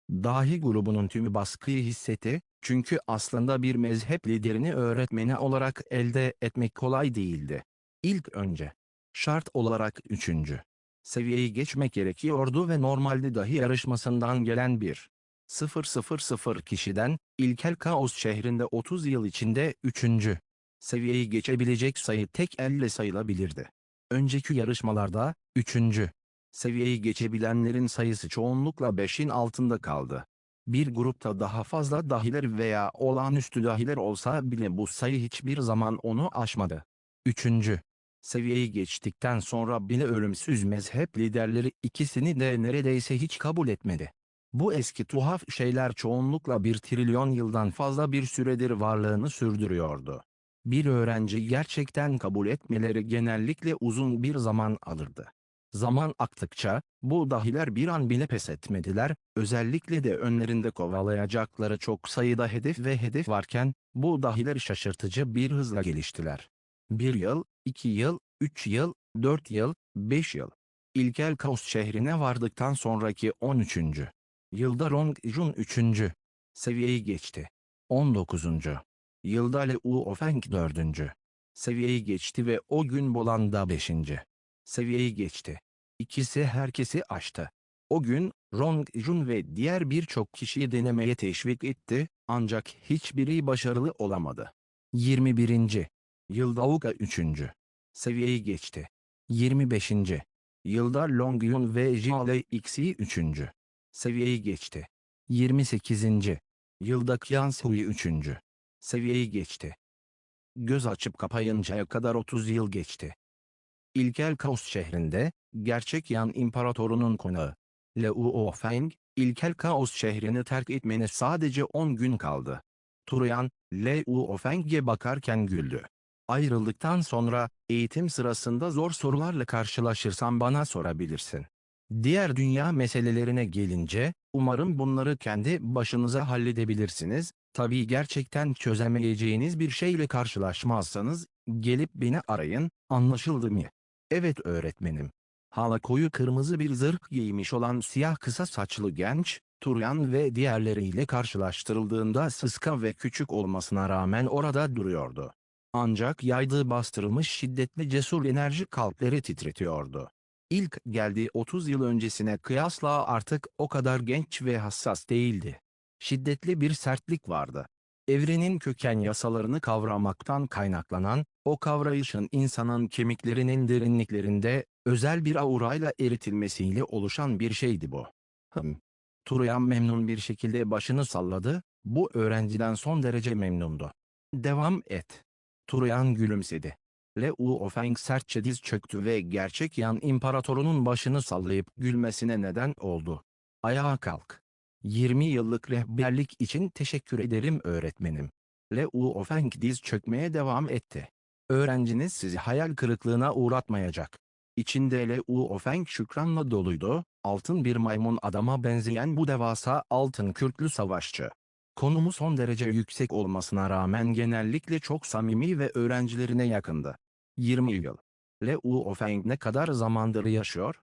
Dahi grubunun tümü baskıyı hissetti, çünkü aslında bir mezhep liderini öğretmeni olarak elde etmek kolay değildi. İlk önce, şart olarak üçüncü seviyeyi geçmek gerekiyordu ve normalde dahi yarışmasından gelen 1,000 kişiden, ilkel kaos şehrinde 30 yıl içinde üçüncü seviyeyi geçebilecek sayı tek elle sayılabilirdi. Önceki yarışmalarda, üçüncü seviyeyi geçebilenlerin sayısı çoğunlukla 5'in altında kaldı. Bir grupta daha fazla dahiler veya olağanüstü dahiler olsa bile bu sayı hiçbir zaman onu aşmadı. Üçüncü seviyeyi geçtikten sonra bile ölümsüz mezhep liderleri ikisini de neredeyse hiç kabul etmedi. Bu eski tuhaf şeyler çoğunlukla 1 trilyon yıldan fazla bir süredir varlığını sürdürüyordu. Bir öğrenci gerçekten kabul etmeleri genellikle uzun bir zaman alırdı. Zaman aktıkça, bu dahiler bir an bile pes etmediler, özellikle de önlerinde kovalayacakları çok sayıda hedef varken, bu dahiler şaşırtıcı bir hızla geliştiler. 1 yıl, 2 yıl, 3 yıl, 4 yıl, 5 yıl. İlkel Kaos şehrine vardıktan sonraki 13. yılda Rong Jun 3. seviyeyi geçti. 19. yılda Liu Feng 4. seviyeyi geçti ve o gün Bolan da 5. seviyeyi geçti. İkisi herkesi aştı. O gün, Rong Jun ve diğer birçok kişiyi denemeye teşvik etti, ancak hiçbiri başarılı olamadı. 21. yılda Uka 3. seviyeyi geçti. 25. yılda Long Yun ve Jiale Xi 3. seviyeyi geçti. 28. yılda Qian Sui 3. seviyeyi geçti. Göz açıp kapayıncaya kadar 30 yıl geçti. İlkel Kaos şehrinde, gerçek Yan İmparatorunun konağı, Liu Feng, İlkel Kaos şehrini terk etmene sadece 10 gün kaldı. Turuyan, Liu Feng'e bakarken güldü. Ayrıldıktan sonra, eğitim sırasında zor sorularla karşılaşırsan bana sorabilirsin. Diğer dünya meselelerine gelince, umarım bunları kendi başınıza halledebilirsiniz. Tabii gerçekten çözemeyeceğiniz bir şeyle karşılaşmazsanız, gelip beni arayın, anlaşıldı mı? Evet öğretmenim. Hala koyu kırmızı bir zırh giymiş olan siyah kısa saçlı genç, Turyan ve diğerleriyle karşılaştırıldığında sıska ve küçük olmasına rağmen orada duruyordu. Ancak yaydığı bastırılmış şiddetli cesur enerji kalpleri titretiyordu. İlk geldiği 30 yıl öncesine kıyasla artık o kadar genç ve hassas değildi. Şiddetli bir sertlik vardı. Evrenin köken yasalarını kavramaktan kaynaklanan, o kavrayışın insanın kemiklerinin derinliklerinde, özel bir aurayla eritilmesiyle oluşan bir şeydi bu. Hım. Turuyan memnun bir şekilde başını salladı, bu öğrenciden son derece memnundu. Devam et. Turuyan gülümsedi. Liu Ofeng sertçe diz çöktü ve gerçek Yan imparatorunun başını sallayıp gülmesine neden oldu. Ayağa kalk. 20 yıllık rehberlik için teşekkür ederim öğretmenim. Liu Ofeng diz çökmeye devam etti. Öğrenciniz sizi hayal kırıklığına uğratmayacak. İçinde Liu Ofeng şükranla doluydu, altın bir maymun adama benzeyen bu devasa altın kürklü savaşçı. Konumu son derece yüksek olmasına rağmen genellikle çok samimi ve öğrencilerine yakındı. 20 yıl. Liu Ofeng ne kadar zamandır yaşıyor?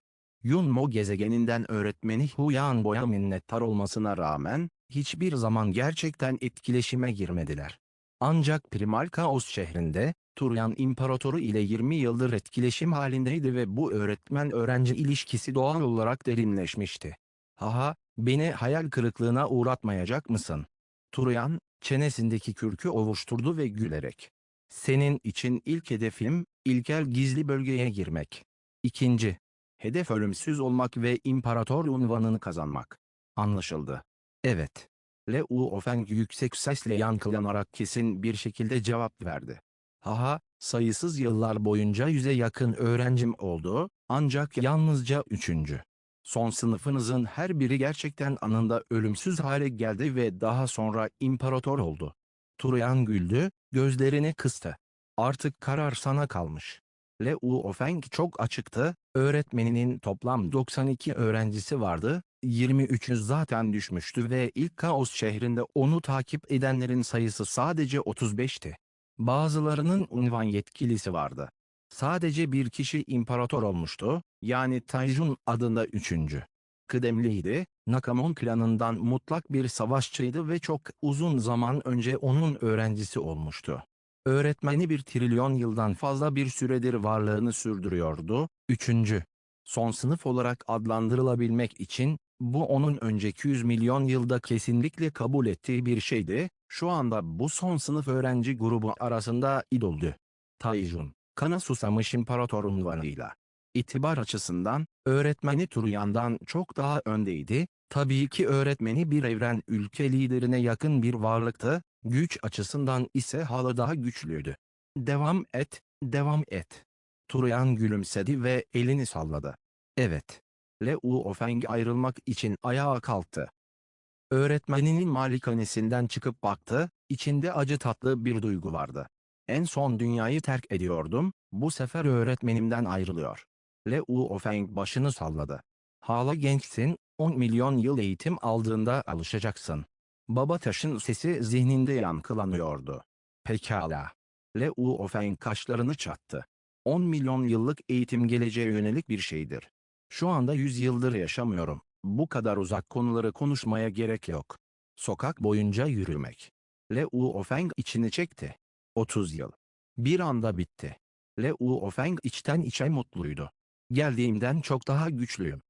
Yunmo gezegeninden öğretmeni Huyan Boya minnettar olmasına rağmen, hiçbir zaman gerçekten etkileşime girmediler. Ancak Primal Kaos şehrinde, Turyan İmparatoru ile 20 yıldır etkileşim halindeydi ve bu öğretmen-öğrenci ilişkisi doğal olarak derinleşmişti. Haha, beni hayal kırıklığına uğratmayacak mısın? Turyan, çenesindeki kürkü ovuşturdu ve gülerek. Senin için ilk hedefim, ilkel gizli bölgeye girmek. İkinci, hedef ölümsüz olmak ve imparator unvanını kazanmak. Anlaşıldı. Evet. Liu Ofeng yüksek sesle yankılanarak kesin bir şekilde cevap verdi. Haha, sayısız yıllar boyunca 100'e yakın öğrencim oldu, ancak yalnızca üçüncü. Son sınıfınızın her biri gerçekten anında ölümsüz hale geldi ve daha sonra imparator oldu. Turuyan güldü, gözlerini kıstı. Artık karar sana kalmış. Liu Ofeng çok açıktı, öğretmeninin toplam 92 öğrencisi vardı, 23'ü zaten düşmüştü ve ilk Kaos şehrinde onu takip edenlerin sayısı sadece 35'ti. Bazılarının unvan yetkilisi vardı. Sadece bir kişi imparator olmuştu, yani Taijun adında üçüncü. Kıdemliydi, Nakamon klanından mutlak bir savaşçıydı ve çok uzun zaman önce onun öğrencisi olmuştu. Öğretmeni 1 trilyon yıldan fazla bir süredir varlığını sürdürüyordu. Üçüncü. Son sınıf olarak adlandırılabilmek için, bu onun önceki 100 milyon yılda kesinlikle kabul ettiği bir şeydi, şu anda bu son sınıf öğrenci grubu arasında idoldü. Taijun, kana susamış imparator unvanıyla. İtibar açısından, öğretmeni Turyan'dan çok daha öndeydi, tabii ki öğretmeni bir evren ülke liderine yakın bir varlıktı, güç açısından ise hala daha güçlüydü. Devam et, devam et. Turyan gülümsedi ve elini salladı. Evet. Liu Ofeng ayrılmak için ayağa kalktı. Öğretmeninin malikanesinden çıkıp baktı, içinde acı tatlı bir duygu vardı. En son dünyayı terk ediyordum, bu sefer öğretmenimden ayrılıyor. Liu Ofeng başını salladı. Hala gençsin, 10 milyon yıl eğitim aldığında alışacaksın. Baba taşın sesi zihninde yankılanıyordu. Pekala. Liu Ofeng kaşlarını çattı. 10 milyon yıllık eğitim geleceğe yönelik bir şeydir. Şu anda 100 yıldır yaşamıyorum. Bu kadar uzak konuları konuşmaya gerek yok. Sokak boyunca yürümek. Liu Ofeng içini çekti. 30 yıl. Bir anda bitti. Liu Ofeng içten içe mutluydu. Geldiğimden çok daha güçlüyüm.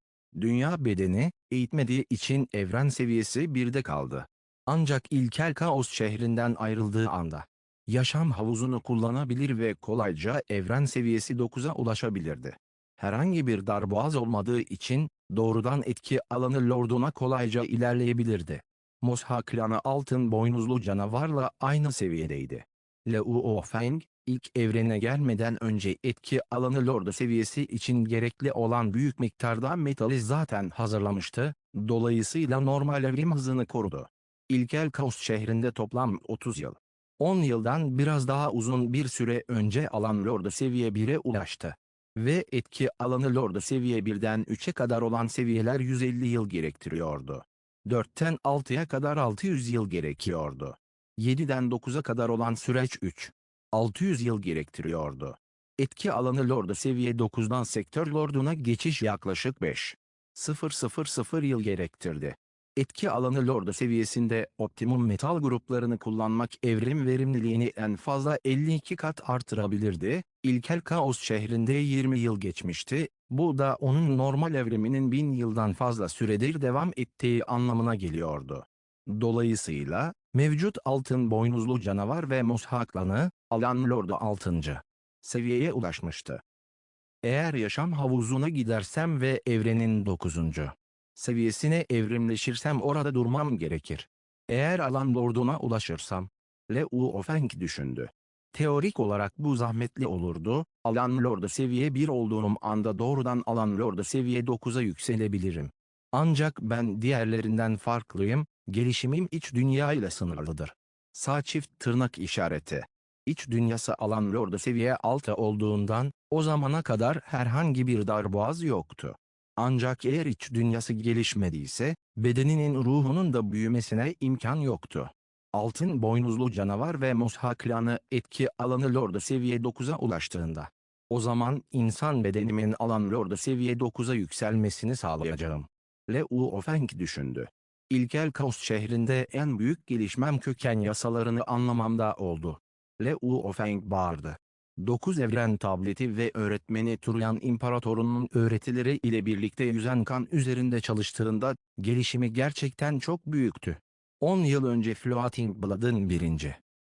Dünya bedeni, eğitmediği için evren seviyesi birde kaldı. Ancak ilkel kaos şehrinden ayrıldığı anda, yaşam havuzunu kullanabilir ve kolayca evren seviyesi 9'a ulaşabilirdi. Herhangi bir darboğaz olmadığı için, doğrudan etki alanı lorduna kolayca ilerleyebilirdi. Mosha klanı altın boynuzlu canavarla aynı seviyedeydi. Liu Ofeng, ilk evrene gelmeden önce etki alanı lordu seviyesi için gerekli olan büyük miktarda metali zaten hazırlamıştı, dolayısıyla normal evrim hızını korudu. İlkel Kaos şehrinde toplam 30 yıl. 10 yıldan biraz daha uzun bir süre önce alan lordu seviye 1'e ulaştı. Ve etki alanı lordu seviye 1'den 3'e kadar olan seviyeler 150 yıl gerektiriyordu. 4'ten 6'ya kadar 600 yıl gerekiyordu. 7'den 9'a kadar olan süreç 600 yıl gerektiriyordu. Etki alanı lordu seviye 9'dan sektör lorduna geçiş yaklaşık 5,000 yıl gerektirdi. Etki alanı Lord seviyesinde optimum metal gruplarını kullanmak evrim verimliliğini en fazla 52 kat artırabilirdi. İlkel Kaos şehrinde 20 yıl geçmişti. Bu da onun normal evriminin 1000 yıldan fazla süredir devam ettiği anlamına geliyordu. Dolayısıyla, mevcut altın boynuzlu canavar ve Mushak klanı, Alan Lord'u 6. seviyeye ulaşmıştı. Eğer yaşam havuzuna gidersem ve evrenin 9. seviyesine evrimleşirsem orada durmam gerekir. Eğer Alan Lord'una ulaşırsam, Leo Ofeng düşündü. Teorik olarak bu zahmetli olurdu, Alan Lord'u seviye 1 olduğum anda doğrudan Alan Lord'u seviye 9'a yükselebilirim. Ancak ben diğerlerinden farklıyım, gelişimim iç dünya ile sınırlıdır. Sağ çift tırnak işareti. İç dünyası Alan Lord'u seviye 6 olduğundan, o zamana kadar herhangi bir darboğaz yoktu. Ancak eğer iç dünyası gelişmediyse, bedeninin ruhunun da büyümesine imkan yoktu. Altın boynuzlu canavar ve Mushak klanı etki alanı Lord'u seviye 9'a ulaştığında, o zaman insan bedenimin Alan Lord'u seviye 9'a yükselmesini sağlayacağım. Leo Ofeng düşündü. İlkel Kaos şehrinde en büyük gelişmem köken yasalarını anlamamda oldu. Leo Ofeng bağırdı. 9 evren tableti ve öğretmeni Turyan İmparatoru'nun öğretileri ile birlikte yüzen kan üzerinde çalıştığında, gelişimi gerçekten çok büyüktü. 10 yıl önce Floating Blood'ın 1.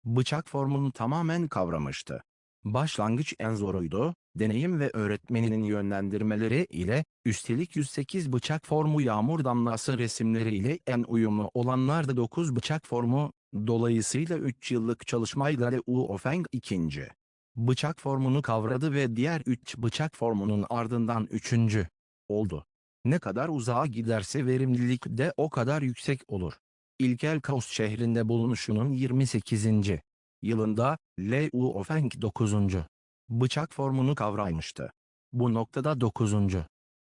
bıçak formunu tamamen kavramıştı. Başlangıç en zoruydu, deneyim ve öğretmeninin yönlendirmeleri ile, üstelik 108 bıçak formu yağmur damlası resimleri ile en uyumlu olanlar da 9 bıçak formu, dolayısıyla 3 yıllık çalışmayla Leo Ofeng 2. bıçak formunu kavradı ve diğer 3 bıçak formunun ardından 3. oldu. Ne kadar uzağa giderse verimlilik de o kadar yüksek olur. İlkel Kaos şehrinde bulunuşunun 28. yılında, Leo Ofeng 9. bıçak formunu kavraymıştı. Bu noktada 9.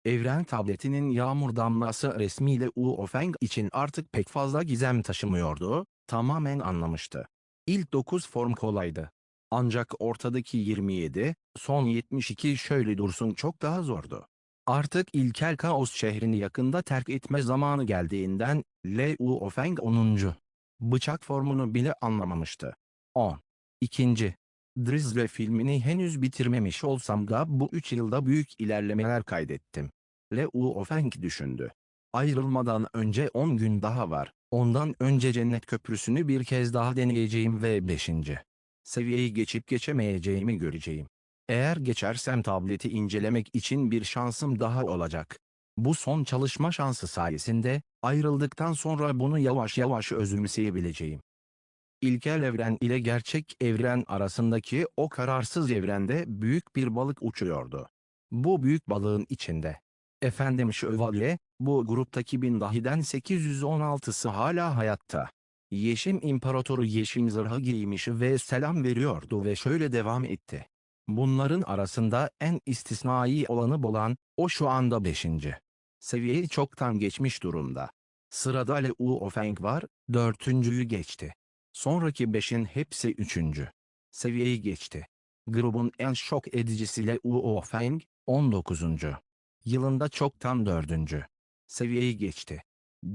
evren tabletinin yağmur damlası resmi Leo Ofeng için artık pek fazla gizem taşımıyordu, tamamen anlamıştı. İlk 9 form kolaydı. Ancak ortadaki 27, son 72 şöyle dursun çok daha zordu. Artık ilkel Kaos şehrini yakında terk etme zamanı geldiğinden, Leo Ofeng 10. bıçak formunu bile anlamamıştı. 10. İkinci. Drizzle filmini henüz bitirmemiş olsam da bu 3 yılda büyük ilerlemeler kaydettim. Leo Ofeng düşündü. Ayrılmadan önce 10 gün daha var. Ondan önce Cennet Köprüsü'nü bir kez daha deneyeceğim ve 5. seviyeyi geçip geçemeyeceğimi göreceğim. Eğer geçersem tableti incelemek için bir şansım daha olacak. Bu son çalışma şansı sayesinde, ayrıldıktan sonra bunu yavaş yavaş özümseyebileceğim. İlkel evren ile gerçek evren arasındaki o kararsız evrende büyük bir balık uçuyordu. Bu büyük balığın içinde. Efendim şövalye, bu gruptaki 1000 dahiden 816'sı hala hayatta. Yeşim İmparatoru yeşim zırhı giymiş ve selam veriyordu ve şöyle devam etti. Bunların arasında en istisnai olanı Bolan, o şu anda 5. seviyeyi çoktan geçmiş durumda. Sırada Leo Ofeng var, 4.'yü geçti. Sonraki 5'in hepsi 3. seviyeyi geçti. Grubun en şok edicisi Leo Ofeng, 19. yılında çoktan 4. seviyeyi geçti.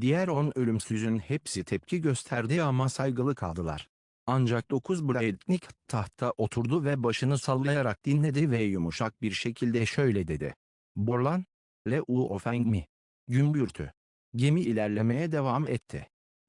Diğer 10 ölümsüzün hepsi tepki gösterdi ama saygılı kaldılar. Ancak 9 Braidnik tahta oturdu ve başını sallayarak dinledi ve yumuşak bir şekilde şöyle dedi. Borlan, Leo Ofeng mi? Gümbürtü. Gemi ilerlemeye devam etti.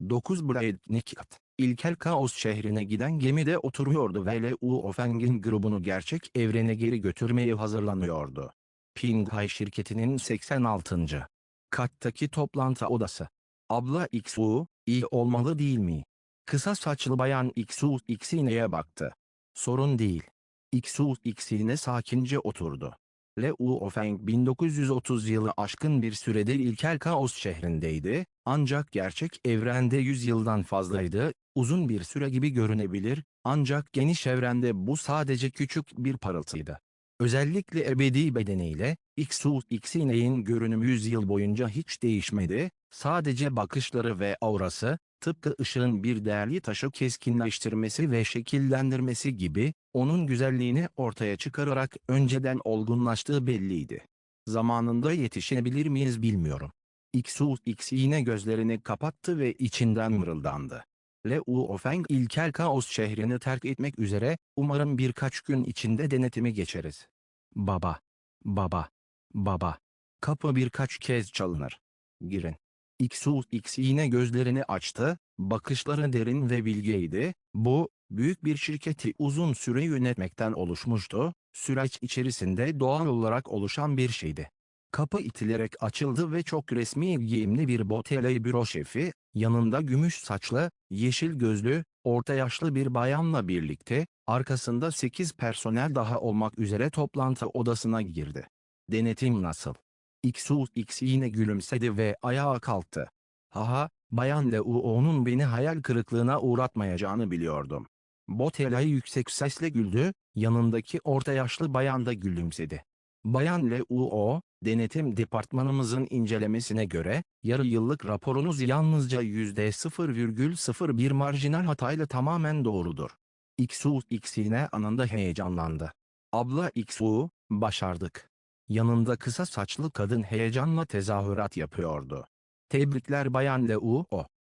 9 Braidnik İlkel Kaos şehrine giden gemide oturuyordu ve Leo Ofeng'in grubunu gerçek evrene geri götürmeye hazırlanıyordu. Pinghai şirketinin 86. kattaki toplantı odası. Abla Xu, iyi olmalı değil mi? Kısa saçlı bayan Xu Xine'ye baktı. Sorun değil. Xu Xine sakince oturdu. Leo Ofeng 1930 yılı aşkın bir süredir ilkel Kaos şehrindeydi, ancak gerçek evrende 100 yıldan fazlaydı, uzun bir süre gibi görünebilir, ancak geniş evrende bu sadece küçük bir parıltıydı. Özellikle ebedi bedeniyle, Xu Xine'in görünümü 100 yıl boyunca hiç değişmedi, sadece bakışları ve aurası, tıpkı ışığın bir değerli taşı keskinleştirmesi ve şekillendirmesi gibi, onun güzelliğini ortaya çıkararak önceden olgunlaştığı belliydi. Zamanında yetişebilir miyiz bilmiyorum. X yine gözlerini kapattı ve içinden mırıldandı. Liu Feng ilkel kaos şehrini terk etmek üzere, umarım birkaç gün içinde denetimi geçeriz. Baba, baba, baba. Kapı birkaç kez çalınır. Girin. X yine gözlerini açtı, bakışları derin ve bilgeydi. Bu, büyük bir şirketi uzun süre yönetmekten oluşmuştu, süreç içerisinde doğal olarak oluşan bir şeydi. Kapı itilerek açıldı ve çok resmi giyimli bir Boteley büro şefi, yanında gümüş saçlı, yeşil gözlü, orta yaşlı bir bayanla birlikte, arkasında 8 personel daha olmak üzere toplantı odasına girdi. Denetim nasıl? X yine gülümsedi ve ayağa kalktı. Haha, Bayan Leuo'nun beni hayal kırıklığına uğratmayacağını biliyordum. Boteley yüksek sesle güldü, yanındaki orta yaşlı bayan da gülümsedi. Bayan Leuo, denetim departmanımızın incelemesine göre, yarı yıllık raporunuz yalnızca %0,01 marjinal hatayla tamamen doğrudur. X yine anında heyecanlandı. Abla başardık. Yanında kısa saçlı kadın heyecanla tezahürat yapıyordu. Tebrikler Bayan Leuo.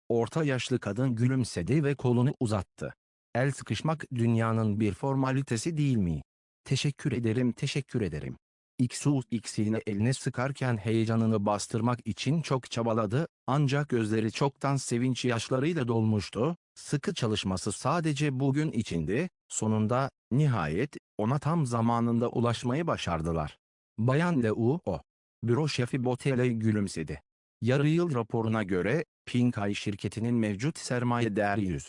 Orta yaşlı kadın gülümsedi ve kolunu uzattı. El sıkışmak dünyanın bir formalitesi değil mi? Teşekkür ederim, teşekkür ederim. X yine eline sıkarken heyecanını bastırmak için çok çabaladı, ancak gözleri çoktan sevinç yaşlarıyla dolmuştu. Sıkı çalışması sadece bugün içindi, sonunda, nihayet, ona tam zamanında ulaşmayı başardılar. Bayan Leuo, büro şefi Boteley gülümsedi. Yarı yıl raporuna göre, Pinkay şirketinin mevcut sermaye değeri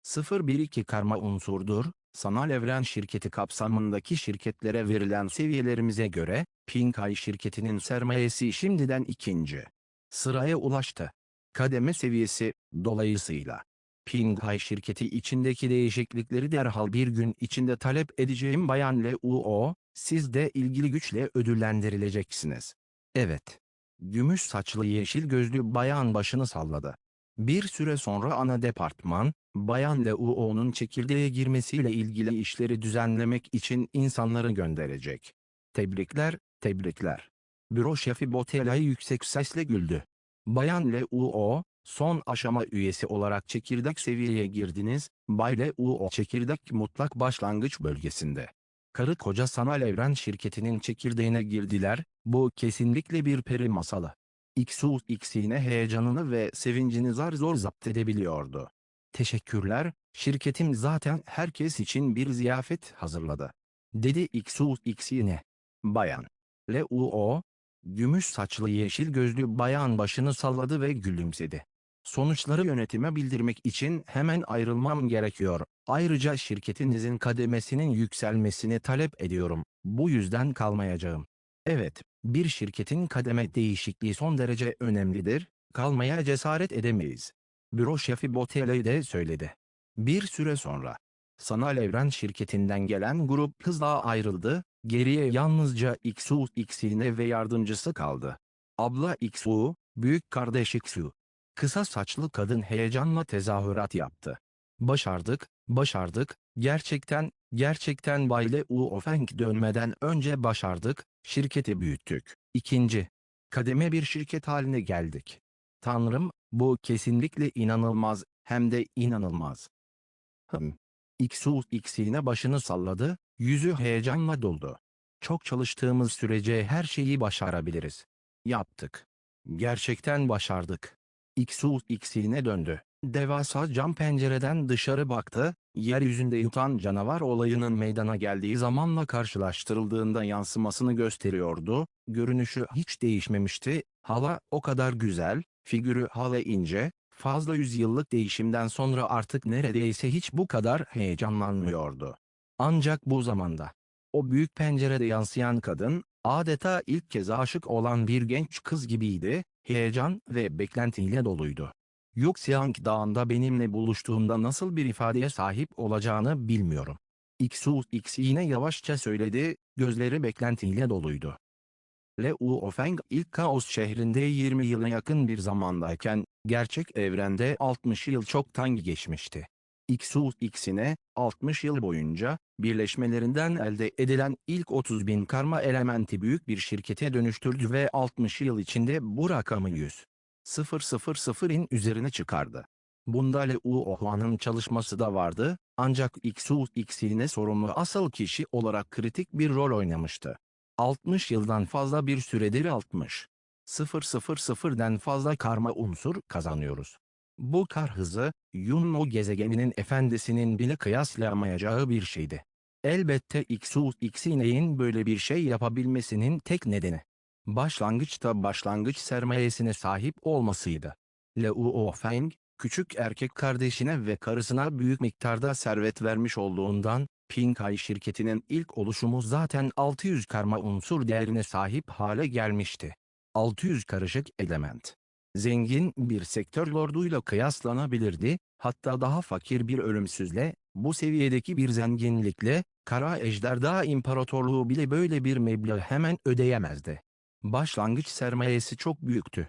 100,02 karma unsurdur. Sanal Evren şirketi kapsamındaki şirketlere verilen seviyelerimize göre, Pinkay şirketinin sermayesi şimdiden ikinci sıraya ulaştı. Kademe seviyesi, dolayısıyla, Pinkay şirketi içindeki değişiklikleri derhal bir gün içinde talep edeceğim Bayan Leuo, siz de ilgili güçle ödüllendirileceksiniz. Evet. Gümüş saçlı yeşil gözlü bayan başını salladı. Bir süre sonra ana departman, Bayan Leuo'nun çekirdeğe girmesiyle ilgili işleri düzenlemek için insanları gönderecek. Tebrikler, tebrikler. Büro şefi Botelay yüksek sesle güldü. Bayan Leuo, son aşama üyesi olarak çekirdek seviyeye girdiniz, Bay Leuo çekirdek mutlak başlangıç bölgesinde. Karı koca sanal evren şirketinin çekirdeğine girdiler, bu kesinlikle bir peri masalı. X yine heyecanını ve sevincini zar zor zapt edebiliyordu. Teşekkürler, şirketim zaten herkes için bir ziyafet hazırladı. Dedi X yine. Bayan Leuo, gümüş saçlı yeşil gözlü bayan başını salladı ve gülümsedi. Sonuçları yönetime bildirmek için hemen ayrılmam gerekiyor. Ayrıca şirketinizin kademesinin yükselmesini talep ediyorum. Bu yüzden kalmayacağım. Evet, bir şirketin kademe değişikliği son derece önemlidir, kalmaya cesaret edemeyiz. Büro şefi Boteley de söyledi. Bir süre sonra, sanal evren şirketinden gelen grup hızla ayrıldı, geriye yalnızca Xine ve yardımcısı kaldı. Abla büyük kardeş Kısa saçlı kadın heyecanla tezahürat yaptı. Başardık, başardık, gerçekten Bay Leuofeng dönmeden önce başardık, şirketi büyüttük. İkinci kademe bir şirket haline geldik. Tanrım, bu kesinlikle inanılmaz, hem de inanılmaz. Hım. Xine başını salladı, yüzü heyecanla doldu. Çok çalıştığımız sürece her şeyi başarabiliriz. Yaptık. Gerçekten başardık. Xine döndü. Devasa cam pencereden dışarı baktı, yeryüzünde yutan canavar olayının meydana geldiği zamanla karşılaştırıldığında yansımasını gösteriyordu, görünüşü hiç değişmemişti, hala o kadar güzel, figürü hala ince, fazla yüzyıllık değişimden sonra artık neredeyse hiç bu kadar heyecanlanmıyordu. Ancak bu zamanda, o büyük pencerede yansıyan kadın, adeta ilk kez aşık olan bir genç kız gibiydi, heyecan ve beklentiyle doluydu. Yuxiang Dağı'nda benimle buluştuğunda nasıl bir ifadeye sahip olacağını bilmiyorum. Yine yavaşça söyledi, gözleri beklentiyle doluydu. Feng ilk Kaos şehrinde 20 yıla yakın bir zamandayken, gerçek evrende 60 yıl çoktan geçmişti. X'ine, 60 yıl boyunca, birleşmelerinden elde edilen ilk 30.000 karma elementi büyük bir şirkete dönüştürdü ve 60 yıl içinde bu rakamı 100 000'in üzerine çıkardı. Bunda Liu Ohua'nın çalışması da vardı, ancak X'ine sorumlu asıl kişi olarak kritik bir rol oynamıştı. 60 yıldan fazla bir süredir 60.000'den fazla karma unsur kazanıyoruz. Bu kar hızı, Yunno gezegeninin efendisinin bile kıyaslayamayacağı bir şeydi. Elbette X'ine'in böyle bir şey yapabilmesinin tek nedeni, başlangıçta başlangıç sermayesine sahip olmasıydı. Liu Feng, küçük erkek kardeşine ve karısına büyük miktarda servet vermiş olduğundan, Pinkai şirketinin ilk oluşumu zaten 600 karma unsur değerine sahip hale gelmişti. 600 karışık element. Zengin bir sektör lorduyla kıyaslanabilirdi, hatta daha fakir bir ölümsüzle, bu seviyedeki bir zenginlikle, Kara Ejderha İmparatorluğu bile böyle bir meblağ hemen ödeyemezdi. Başlangıç sermayesi çok büyüktü.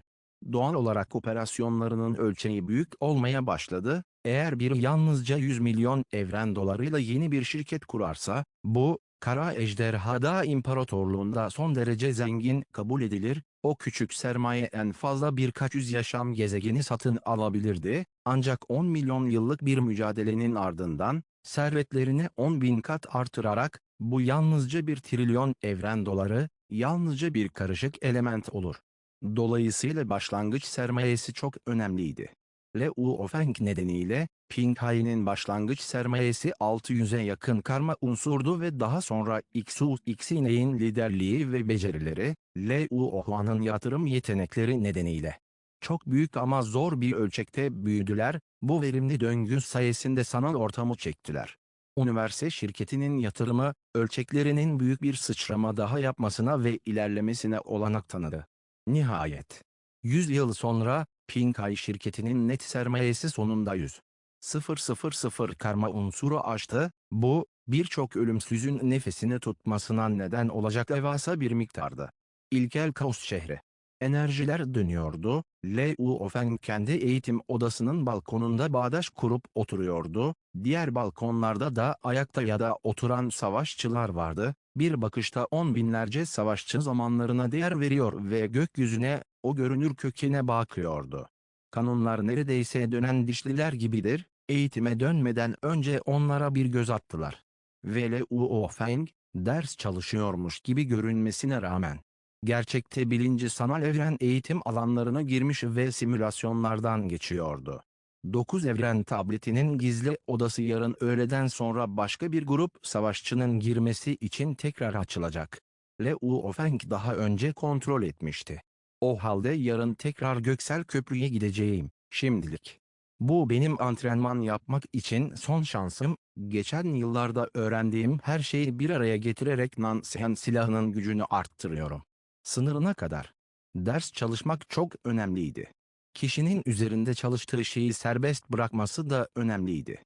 Doğal olarak operasyonlarının ölçeği büyük olmaya başladı. Eğer biri yalnızca 100 milyon evren dolarıyla yeni bir şirket kurarsa, bu, Kara Ejderha İmparatorluğu'nda son derece zengin kabul edilir, o küçük sermaye en fazla birkaç yüz yaşam gezegeni satın alabilirdi, ancak 10 milyon yıllık bir mücadelenin ardından, servetlerini 10 bin kat artırarak, bu yalnızca 1 trilyon evren doları, yalnızca bir karışık element olur. Dolayısıyla başlangıç sermayesi çok önemliydi. Liu Feng nedeniyle, Pinkai'nin başlangıç sermayesi 600'e yakın karma unsurdu ve daha sonra Xine'in liderliği ve becerileri, Liu Hua'nın yatırım yetenekleri nedeniyle çok büyük ama zor bir ölçekte büyüdüler, bu verimli döngü sayesinde sanal ortamı çektiler. Üniversite şirketinin yatırımı, ölçeklerinin büyük bir sıçrama daha yapmasına ve ilerlemesine olanak tanıdı. Nihayet, 100 yıl sonra, Pinkai şirketinin net sermayesi sonunda 100.000 karma unsuru aştı, bu, birçok ölümsüzün nefesini tutmasına neden olacak devasa bir miktardı. İlkel Kaos şehri. Enerjiler dönüyordu, Liu Feng kendi eğitim odasının balkonunda bağdaş kurup oturuyordu, diğer balkonlarda da ayakta ya da oturan savaşçılar vardı, bir bakışta on binlerce savaşçı zamanlarına değer veriyor ve gökyüzüne, o görünür kökene bakıyordu. Kanunlar neredeyse dönen dişliler gibidir, eğitime dönmeden önce onlara bir göz attılar. Ve Liu Feng, ders çalışıyormuş gibi görünmesine rağmen, gerçekte bilinci sanal evren eğitim alanlarına girmiş ve simülasyonlardan geçiyordu. 9 evren tabletinin gizli odası yarın öğleden sonra başka bir grup savaşçının girmesi için tekrar açılacak. Liu Feng daha önce kontrol etmişti. O halde yarın tekrar Göksel Köprü'ye gideceğim, şimdilik. Bu benim antrenman yapmak için son şansım, geçen yıllarda öğrendiğim her şeyi bir araya getirerek Nansen silahının gücünü arttırıyorum. Sınırına kadar. Ders çalışmak çok önemliydi. Kişinin üzerinde çalıştığı şeyi serbest bırakması da önemliydi.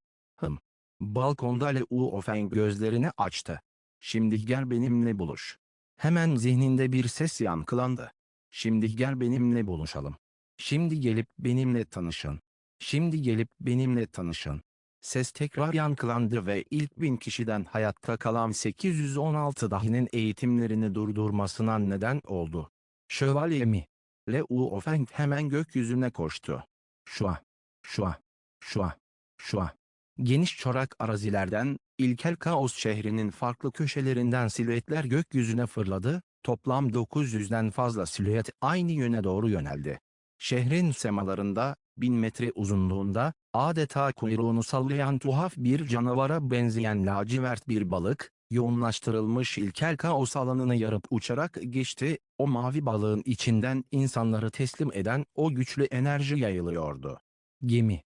Balkonda Liu Feng gözlerini açtı. Şimdi gel benimle buluş. Hemen zihninde bir ses yankılandı. Şimdi gel benimle buluşalım. Şimdi gelip benimle tanışın. Şimdi gelip benimle tanışın. Ses tekrar yankılandı ve ilk 1000 kişiden hayatta kalan 816 dahinin eğitimlerini durdurmasına neden oldu. Şövalye mi? Liu Feng hemen gökyüzüne koştu. Şua, şua, şua, şua. Geniş çorak arazilerden, ilkel kaos şehrinin farklı köşelerinden silüetler gökyüzüne fırladı, toplam 900'den fazla silüet aynı yöne doğru yöneldi. Şehrin semalarında, 1000 metre uzunluğunda, adeta kuyruğunu sallayan tuhaf bir canavara benzeyen lacivert bir balık, yoğunlaştırılmış ilkel kaos alanını yarıp uçarak geçti, o mavi balığın içinden insanları teslim eden o güçlü enerji yayılıyordu. Gemi.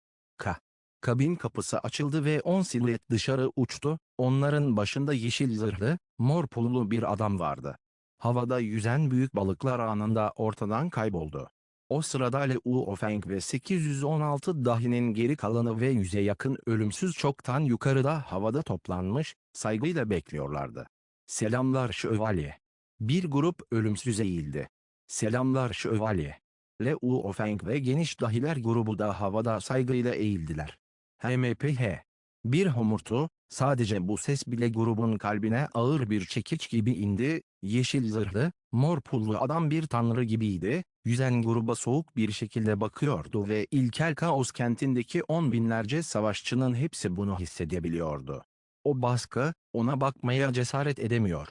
Kabin kapısı açıldı ve 10 silüet dışarı uçtu, onların başında yeşil zırhlı, mor pullu bir adam vardı. Havada yüzen büyük balıklar anında ortadan kayboldu. O sırada Liu Feng ve 816 dahinin geri kalanı ve 100'e yakın ölümsüz çoktan yukarıda havada toplanmış, saygıyla bekliyorlardı. Selamlar şövalye. Bir grup ölümsüze eğildi. Selamlar şövalye. Liu Feng ve geniş dahiler grubu da havada saygıyla eğildiler. HMPH. Bir homurtu, sadece bu ses bile grubun kalbine ağır bir çekiç gibi indi, yeşil zırhlı, mor pullu adam bir tanrı gibiydi, yüzen gruba soğuk bir şekilde bakıyordu ve ilkel Kaos kentindeki on binlerce savaşçının hepsi bunu hissedebiliyordu. O baskı, ona bakmaya cesaret edemiyor.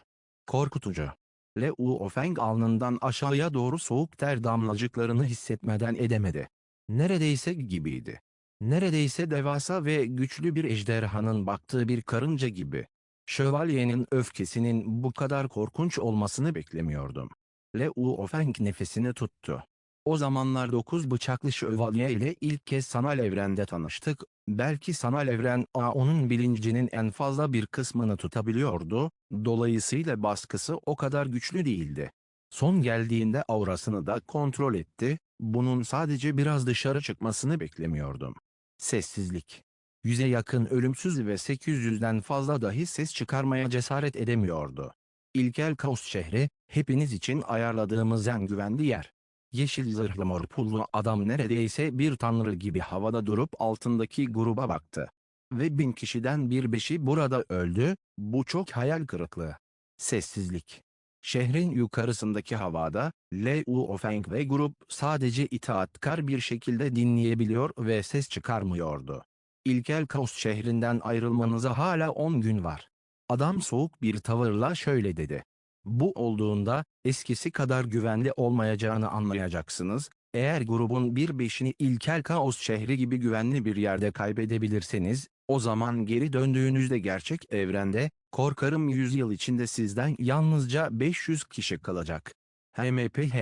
Korkutucu. Liu Ofeng alnından aşağıya doğru soğuk ter damlacıklarını hissetmeden edemedi. Neredeyse gibiydi. Neredeyse devasa ve güçlü bir ejderhanın baktığı bir karınca gibi. Şövalyenin öfkesinin bu kadar korkunç olmasını beklemiyordum. Liu Ofeng nefesini tuttu. O zamanlar 9 bıçaklı şövalye ile ilk kez sanal evrende tanıştık. Belki sanal evren onun bilincinin en fazla bir kısmını tutabiliyordu, dolayısıyla baskısı o kadar güçlü değildi. Son geldiğinde aurasını da kontrol etti, bunun sadece biraz dışarı çıkmasını beklemiyordum. Sessizlik. 100'e yakın ölümsüz ve 800'den fazla dahi ses çıkarmaya cesaret edemiyordu. İlkel Kaos şehri, hepiniz için ayarladığımız en güvenli yer. Yeşil zırhlı mor pullu adam neredeyse bir tanrı gibi havada durup altındaki gruba baktı. Ve 1000 kişiden bir beşi burada öldü, bu çok hayal kırıklığı. Sessizlik. Şehrin yukarısındaki havada, Liu Ofeng ve grup sadece itaatkar bir şekilde dinleyebiliyor ve ses çıkarmıyordu. İlkel Kaos şehrinden ayrılmanıza hala 10 gün var. Adam soğuk bir tavırla şöyle dedi. Bu olduğunda, eskisi kadar güvenli olmayacağını anlayacaksınız. Eğer grubun bir beşini ilkel Kaos şehri gibi güvenli bir yerde kaybedebilirseniz, o zaman geri döndüğünüzde gerçek evrende, korkarım 100 yıl içinde sizden yalnızca 500 kişi kalacak. HMPH.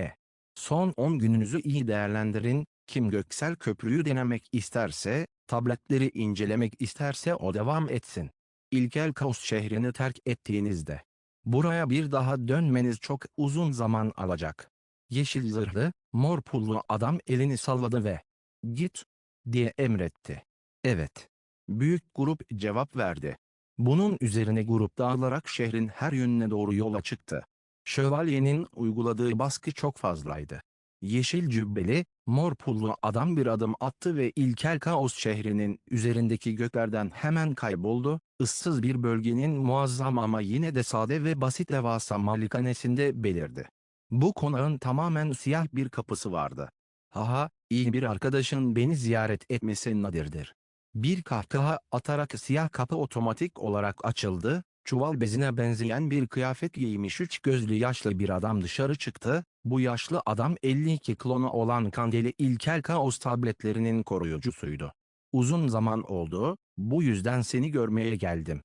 Son 10 gününüzü iyi değerlendirin, kim göksel köprüyü denemek isterse, tabletleri incelemek isterse o devam etsin. İlkel Kaos şehrini terk ettiğinizde, buraya bir daha dönmeniz çok uzun zaman alacak. Yeşil zırhlı, mor pullu adam elini salladı ve "Git," diye emretti. Evet. Büyük grup cevap verdi. Bunun üzerine grup dağılarak şehrin her yönüne doğru yola çıktı. Şövalyenin uyguladığı baskı çok fazlaydı. Yeşil cübbeli, mor pullu adam bir adım attı ve ilkel Kaos şehrinin üzerindeki göklerden hemen kayboldu, ıssız bir bölgenin muazzam ama yine de sade ve basit devasa malikanesinde belirdi. Bu konağın tamamen siyah bir kapısı vardı. Haha, iyi bir arkadaşın beni ziyaret etmesi nadirdir. Bir kahkaha atarak siyah kapı otomatik olarak açıldı, çuval bezine benzeyen bir kıyafet giymiş üç gözlü yaşlı bir adam dışarı çıktı, bu yaşlı adam 52 klonu olan Kandeli ilkel Kaos tabletlerinin koruyucusuydu. Uzun zaman oldu, bu yüzden seni görmeye geldim.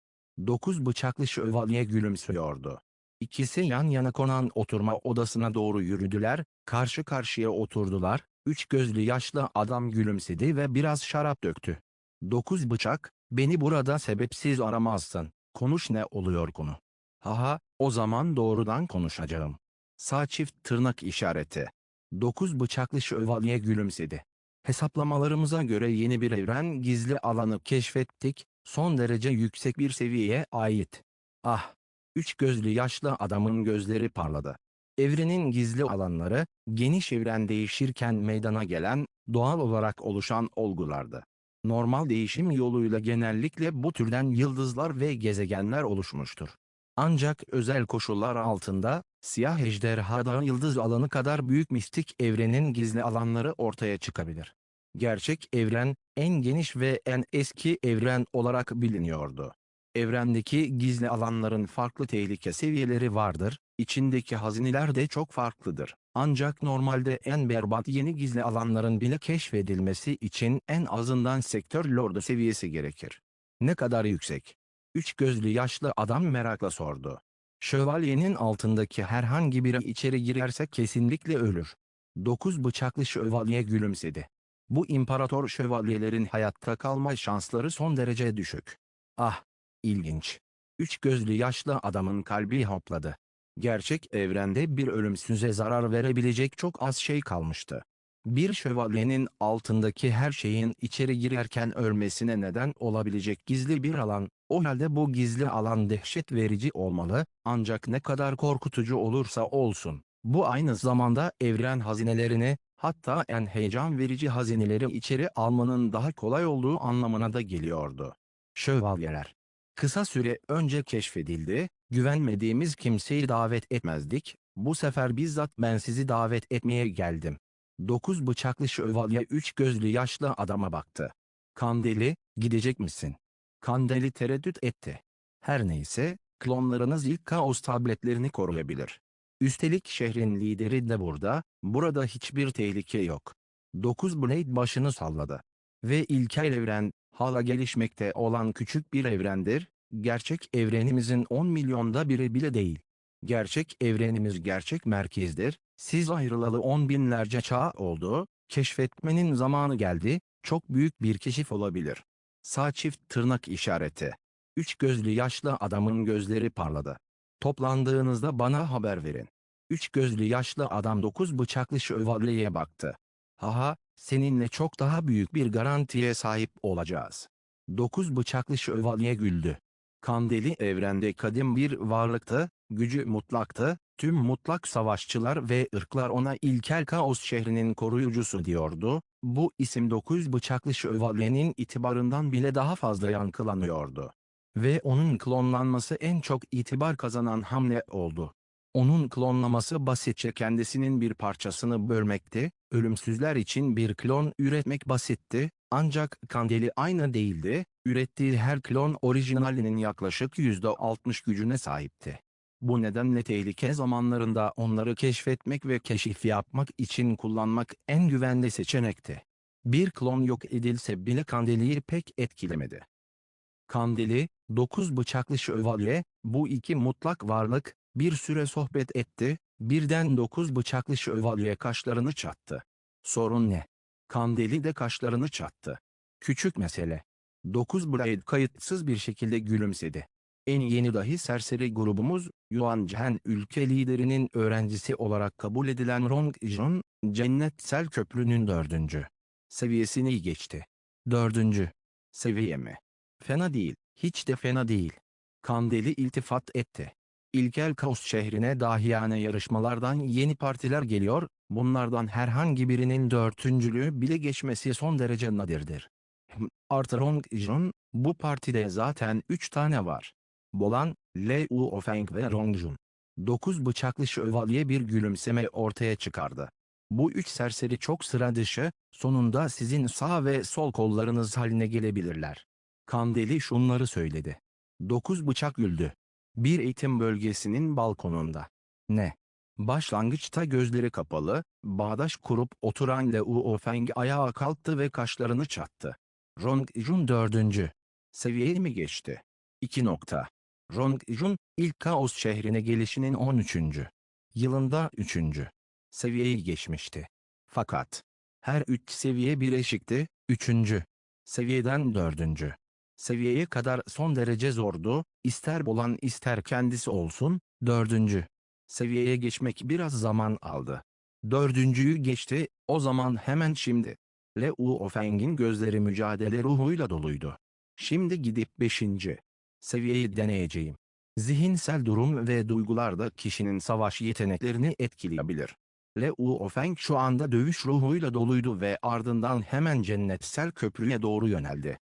9 bıçaklı şövalye gülümsüyordu. İkisi yan yana konan oturma odasına doğru yürüdüler, karşı karşıya oturdular, üç gözlü yaşlı adam gülümsedi ve biraz şarap döktü. 9 bıçak, beni burada sebepsiz aramazsın, konuş ne oluyor konu. Haha, o zaman doğrudan konuşacağım. Sağ çift tırnak işareti. 9 bıçaklı şövalye gülümsedi. Hesaplamalarımıza göre yeni bir evren gizli alanı keşfettik, son derece yüksek bir seviyeye ait. Ah! Üç gözlü yaşlı adamın gözleri parladı. Evrenin gizli alanları, geniş evren değişirken meydana gelen, doğal olarak oluşan olgulardı. Normal değişim yoluyla genellikle bu türden yıldızlar ve gezegenler oluşmuştur. Ancak özel koşullar altında, siyah ejderha yıldız alanı kadar büyük mistik evrenin gizli alanları ortaya çıkabilir. Gerçek evren, en geniş ve en eski evren olarak biliniyordu. Evrendeki gizli alanların farklı tehlike seviyeleri vardır, içindeki hazineler de çok farklıdır. Ancak normalde en berbat yeni gizli alanların bile keşfedilmesi için en azından sektör lordu seviyesi gerekir. Ne kadar yüksek? Üç gözlü yaşlı adam merakla sordu. Şövalyenin altındaki herhangi biri içeri girerse kesinlikle ölür. 9 bıçaklı şövalye gülümsedi. Bu imparator şövalyelerin hayatta kalma şansları son derece düşük. Ah! İlginç. Üç gözlü yaşlı adamın kalbi hopladı. Gerçek evrende bir ölümsüze zarar verebilecek çok az şey kalmıştı. Bir şövalyenin altındaki her şeyin içeri girerken ölmesine neden olabilecek gizli bir alan, o halde bu gizli alan dehşet verici olmalı, ancak ne kadar korkutucu olursa olsun, bu aynı zamanda evren hazinelerini, hatta en heyecan verici hazineleri içeri almanın daha kolay olduğu anlamına da geliyordu. Şövalyeler. Kısa süre önce keşfedildi, güvenmediğimiz kimseyi davet etmezdik, bu sefer bizzat ben sizi davet etmeye geldim. 9 bıçaklı şövalye 3 gözlü yaşlı adama baktı. Kandeli, gidecek misin? Kandeli tereddüt etti. Her neyse, klonlarınız ilk kaos tabletlerini koruyabilir. Üstelik şehrin lideri de burada hiçbir tehlike yok. 9 Blade başını salladı. Ve ilkel evren, hala gelişmekte olan küçük bir evrendir, gerçek evrenimizin 10 milyonda biri bile değil. Gerçek evrenimiz gerçek merkezdir, siz ayrılalı 10 binlerce çağ oldu, keşfetmenin zamanı geldi, çok büyük bir keşif olabilir. Sağ çift tırnak işareti. Üç gözlü yaşlı adamın gözleri parladı. Toplandığınızda bana haber verin. Üç gözlü yaşlı adam 9 bıçaklı şövalyeye baktı. Haha, seninle çok daha büyük bir garantiye sahip olacağız. 9 bıçaklı şövalye güldü. Kandeli evrende kadim bir varlıktı, gücü mutlaktı, tüm mutlak savaşçılar ve ırklar ona ilkel kaos şehrinin koruyucusu diyordu, bu isim 9 bıçaklı şövalyenin itibarından bile daha fazla yankılanıyordu. Ve onun klonlanması en çok itibar kazanan hamle oldu. Onun klonlaması basitçe kendisinin bir parçasını bölmekti, ölümsüzler için bir klon üretmek basitti, ancak Kandeli aynı değildi, ürettiği her klon orijinalinin yaklaşık %60 gücüne sahipti. Bu nedenle tehlike zamanlarında onları keşfetmek ve keşif yapmak için kullanmak en güvenli seçenekti. Bir klon yok edilse bile Kandeli'yi pek etkilemedi. Kandili, 9 bıçaklı şövalye, bu iki mutlak varlık, bir süre sohbet etti, birden 9 bıçaklı şövalye kaşlarını çattı. Sorun ne? Kandili de kaşlarını çattı. Küçük mesele. 9 Blade kayıtsız bir şekilde gülümsedi. En yeni dahi serseri grubumuz, Yuan Zhen ülke liderinin öğrencisi olarak kabul edilen Rong Jun, Cennetsel Köprü'nün 4. seviyesini geçti. 4. seviye mi? Fena değil, hiç de fena değil. Kandeli iltifat etti. İlkel Kaos şehrine dahiyane yarışmalardan yeni partiler geliyor, bunlardan herhangi birinin 4.'lüğü bile geçmesi son derece nadirdir. Artı Rong Jun, bu partide zaten 3 tane var. Bolan, Liu Ofeng ve Rong Jun. 9 bıçaklı şövalye bir gülümseme ortaya çıkardı. Bu 3 serseri çok sıra dışı, sonunda sizin sağ ve sol kollarınız haline gelebilirler. Kandeli şunları söyledi. 9 bıçak güldü. Bir eğitim bölgesinin balkonunda. Ne? Başlangıçta gözleri kapalı, bağdaş kurup oturan Liu Ofeng ayağa kalktı ve kaşlarını çattı. Rong Jun 4. seviyeye mi geçti? 2. Rong Jun, ilk Kaos şehrine gelişinin 13. yılında 3. seviyeyi geçmişti. Fakat, her 3 seviye bileşikti, 3. seviyeden 4. seviyeye kadar son derece zordu, ister Bolan ister kendisi olsun, 4. seviyeye geçmek biraz zaman aldı. 4.'yü geçti, o zaman hemen şimdi. Liu Ofeng'in gözleri mücadele ruhuyla doluydu. Şimdi gidip 5. seviyeyi deneyeceğim. Zihinsel durum ve duygular da kişinin savaş yeteneklerini etkileyebilir. Liu Ofeng şu anda dövüş ruhuyla doluydu ve ardından hemen cennetsel köprüye doğru yöneldi.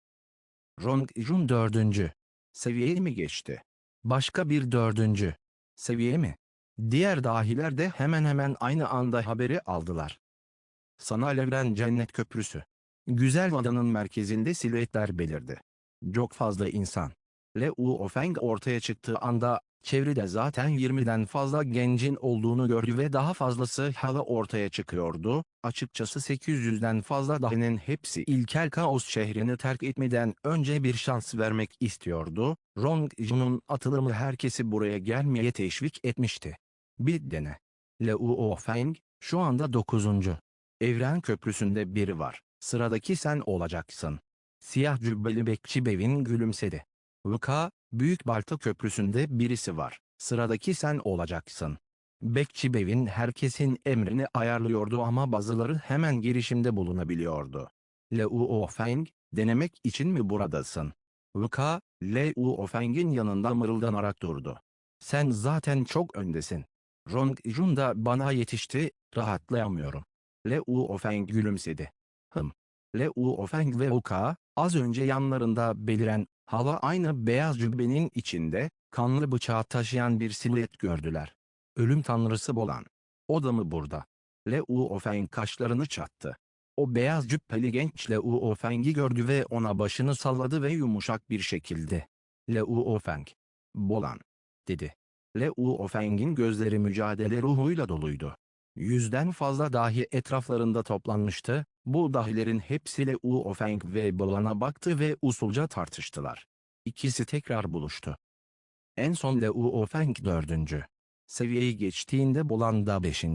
Rong Jun 4. seviyeye mi geçti? Başka bir 4. seviye mi? Diğer dahiler de hemen hemen aynı anda haberi aldılar. Sanal evren cennet köprüsü. Güzel adanın merkezinde silüetler belirdi. Çok fazla insan. Liu Ofeng ortaya çıktığı anda, çevrede zaten 20'den fazla gencin olduğunu gördü ve daha fazlası hala ortaya çıkıyordu. Açıkçası 800'den fazla dahinin hepsi ilkel kaos şehrini terk etmeden önce bir şans vermek istiyordu. Rong Jun'un atılımı herkesi buraya gelmeye teşvik etmişti. Bir dene. Liu Ofeng, şu anda 9. Evren köprüsünde biri var. Sıradaki sen olacaksın. Siyah cübbeli bekçi Bevin gülümsedi. Vıka, Büyük Balta Köprüsü'nde birisi var. Sıradaki sen olacaksın. Bekçi Bevin herkesin emrini ayarlıyordu ama bazıları hemen girişimde bulunabiliyordu. Liu Ofeng, denemek için mi buradasın? Vıka, Liu Ofeng'in yanında mırıldanarak durdu. Sen zaten çok öndesin. Rong Jun da bana yetişti, rahatlayamıyorum. Liu Ofeng gülümsedi. Liu Ofeng ve Vıka, az önce yanlarında beliren Hala aynı beyaz cübbenin içinde, kanlı bıçağı taşıyan bir silüet gördüler. Ölüm tanrısı Bolan. O da mı burada? Liu Ofeng kaşlarını çattı. O beyaz cübbeli genç Liu Ofeng'i gördü ve ona başını salladı ve yumuşak bir şekilde. Liu Ofeng. Bolan. Dedi. Liu Ofeng'in gözleri mücadele ruhuyla doluydu. Yüzden fazla dahi etraflarında toplanmıştı. Bu dahilerin hepsi Liu Ofeng ve Bolan'a baktı ve usulca tartıştılar. İkisi tekrar buluştu. En son Liu Ofeng 4. seviyeyi geçtiğinde Bolan da 5.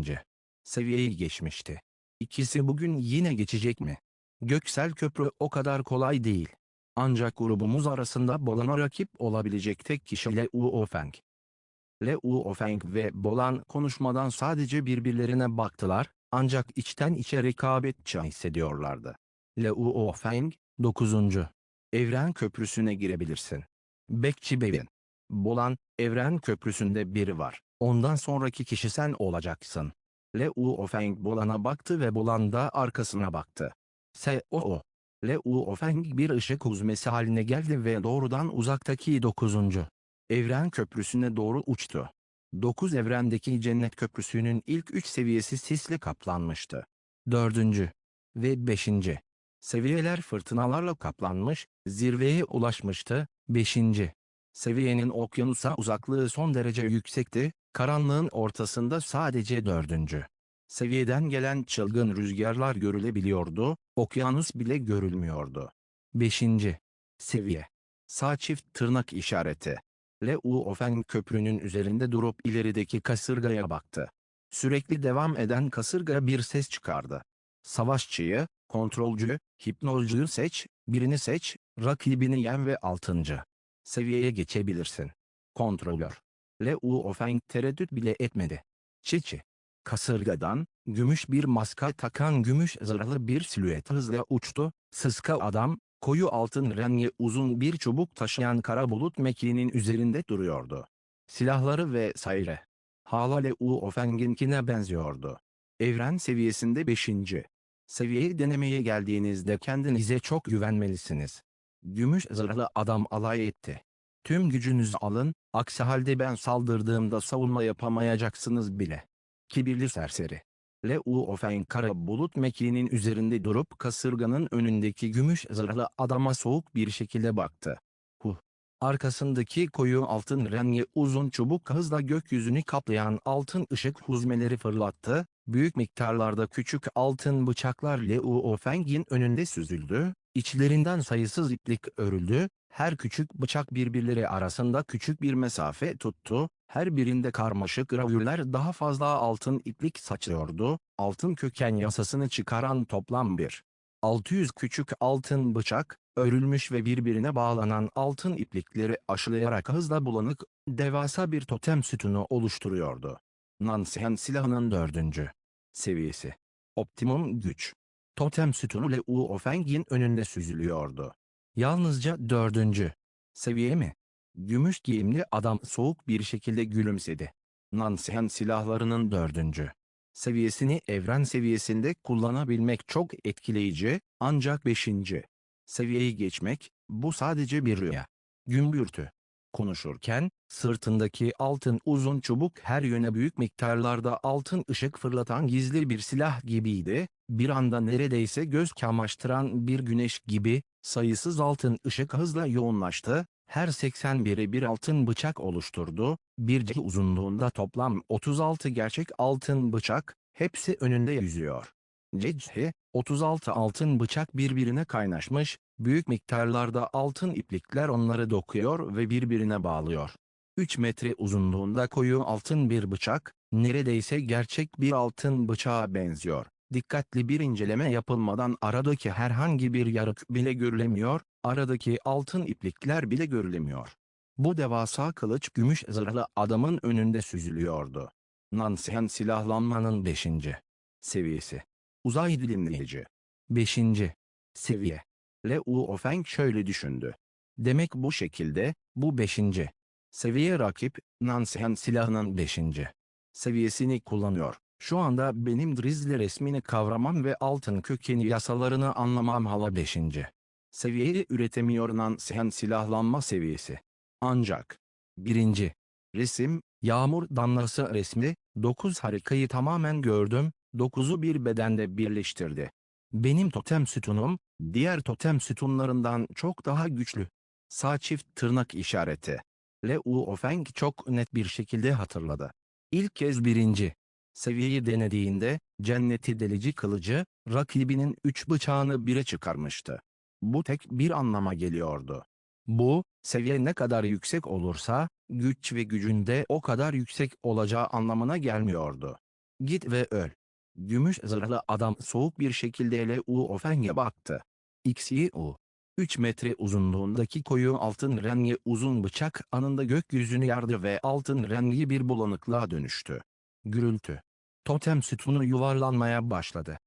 seviyeyi geçmişti. İkisi bugün yine geçecek mi? Göksel Köprü o kadar kolay değil. Ancak grubumuz arasında Bolan'a rakip olabilecek tek kişi Liu Ofeng. Liu Ofeng ve Bolan konuşmadan sadece birbirlerine baktılar, ancak içten içe rekabetçi hissediyorlardı. Liu Ofeng, 9. Evren Köprüsü'ne girebilirsin. Bekçi Bey'in. Bolan, Evren Köprüsü'nde biri var. Ondan sonraki kişi sen olacaksın. Liu Ofeng Bolan'a baktı ve Bolan da arkasına baktı. S.O.O. Liu Ofeng bir ışık huzmesi haline geldi ve doğrudan uzaktaki 9. Evren Köprüsü'ne doğru uçtu. 9 evrendeki Cennet Köprüsü'nün ilk 3 seviyesi sisle kaplanmıştı. 4. ve 5. seviyeler fırtınalarla kaplanmış, zirveye ulaşmıştı. 5. seviyenin okyanusa uzaklığı son derece yüksekti, karanlığın ortasında sadece 4. seviyeden gelen çılgın rüzgarlar görülebiliyordu, okyanus bile görülmüyordu. 5. seviye. Sağ çift tırnak işareti. Liu Ofeng köprünün üzerinde durup ilerideki kasırgaya baktı. Sürekli devam eden kasırga bir ses çıkardı. Savaşçıyı, kontrolcü, hipnozcuyu seç, birini seç, rakibini yen ve 6. seviyeye geçebilirsin. Kontrolör. Liu Ofeng tereddüt bile etmedi. Çiçi. Kasırgadan, gümüş bir maska takan gümüş zırhlı bir silüet hızla uçtu, sıska adam, koyu altın rengi uzun bir çubuk taşıyan kara bulut mekiğinin üzerinde duruyordu. Silahları ve saire. Hala Liu Ofeng'inkine benziyordu. Evren seviyesinde 5. seviyeyi denemeye geldiğinizde kendinize çok güvenmelisiniz. Gümüş zırhlı adam alay etti. Tüm gücünüzü alın, aksi halde ben saldırdığımda savunma yapamayacaksınız bile. Kibirli serseri. Liu Ofeng kara bulut mekiğinin üzerinde durup kasırganın önündeki gümüş zırhlı adama soğuk bir şekilde baktı. Arkasındaki koyu altın rengi uzun çubuk hızla gökyüzünü kaplayan altın ışık huzmeleri fırlattı, büyük miktarlarda küçük altın bıçaklar Liu Ofeng'in önünde süzüldü, içlerinden sayısız iplik örüldü, her küçük bıçak birbirleri arasında küçük bir mesafe tuttu, her birinde karmaşık gravürler daha fazla altın iplik saçıyordu, altın köken yasasını çıkaran toplam 600 küçük altın bıçak, örülmüş ve birbirine bağlanan altın iplikleri aşılayarak hızla bulanık, devasa bir totem sütunu oluşturuyordu. Nansen silahının 4. seviyesi. Optimum güç. Totem sütunu Liu Ofeng'in önünde süzülüyordu. Yalnızca 4. seviye mi? Gümüş giyimli adam soğuk bir şekilde gülümsedi. Nansen silahlarının 4. seviyesini evren seviyesinde kullanabilmek çok etkileyici, ancak 5. seviyeyi geçmek, bu sadece bir rüya. Gümbürtü. Konuşurken, sırtındaki altın uzun çubuk her yöne büyük miktarlarda altın ışık fırlatan gizli bir silah gibiydi, bir anda neredeyse göz kamaştıran bir güneş gibi, sayısız altın ışık hızla yoğunlaştı, her 81'i bir altın bıçak oluşturdu, bir C uzunluğunda toplam 36 gerçek altın bıçak, hepsi önünde yüzüyor. C 36 altın bıçak birbirine kaynaşmış, büyük miktarlarda altın iplikler onları dokuyor ve birbirine bağlıyor. 3 metre uzunluğunda koyu altın bir bıçak, neredeyse gerçek bir altın bıçağa benziyor. Dikkatli bir inceleme yapılmadan aradaki herhangi bir yarık bile görülemiyor, aradaki altın iplikler bile görülemiyor. Bu devasa kılıç gümüş zırhlı adamın önünde süzülüyordu. Nansen silahlanmanın 5. seviyesi. Uzay dilimleyici. 5. seviye. Liu Ofeng şöyle düşündü. Demek bu şekilde, bu 5. seviye rakip, Nansen silahının 5. seviyesini kullanıyor. Şu anda benim Drizly resmini kavramam ve altın kökeni yasalarını anlamam hala 5. Seviyeyi üretemiyor Nansen silahlanma seviyesi. Ancak. Birinci. Resim, yağmur damlası resmi, 9 harikayı tamamen gördüm, 9'u bir bedende birleştirdi. Benim totem sütunum, diğer totem sütunlarından çok daha güçlü. Sağ çift tırnak işareti. Liu Ofeng çok net bir şekilde hatırladı. İlk kez birinci seviyeyi denediğinde, cenneti delici kılıcı, rakibinin 3 bıçağını bire çıkarmıştı. Bu tek bir anlama geliyordu. Bu, seviye ne kadar yüksek olursa, güç ve gücün de o kadar yüksek olacağı anlamına gelmiyordu. Git ve öl. Gümüş zırhlı adam soğuk bir şekilde Liu Ofeng'e baktı. XYU. 3 metre uzunluğundaki koyu altın rengi uzun bıçak anında gökyüzünü yardı ve altın rengi bir bulanıklığa dönüştü. Gürültü. Totem sütunu yuvarlanmaya başladı.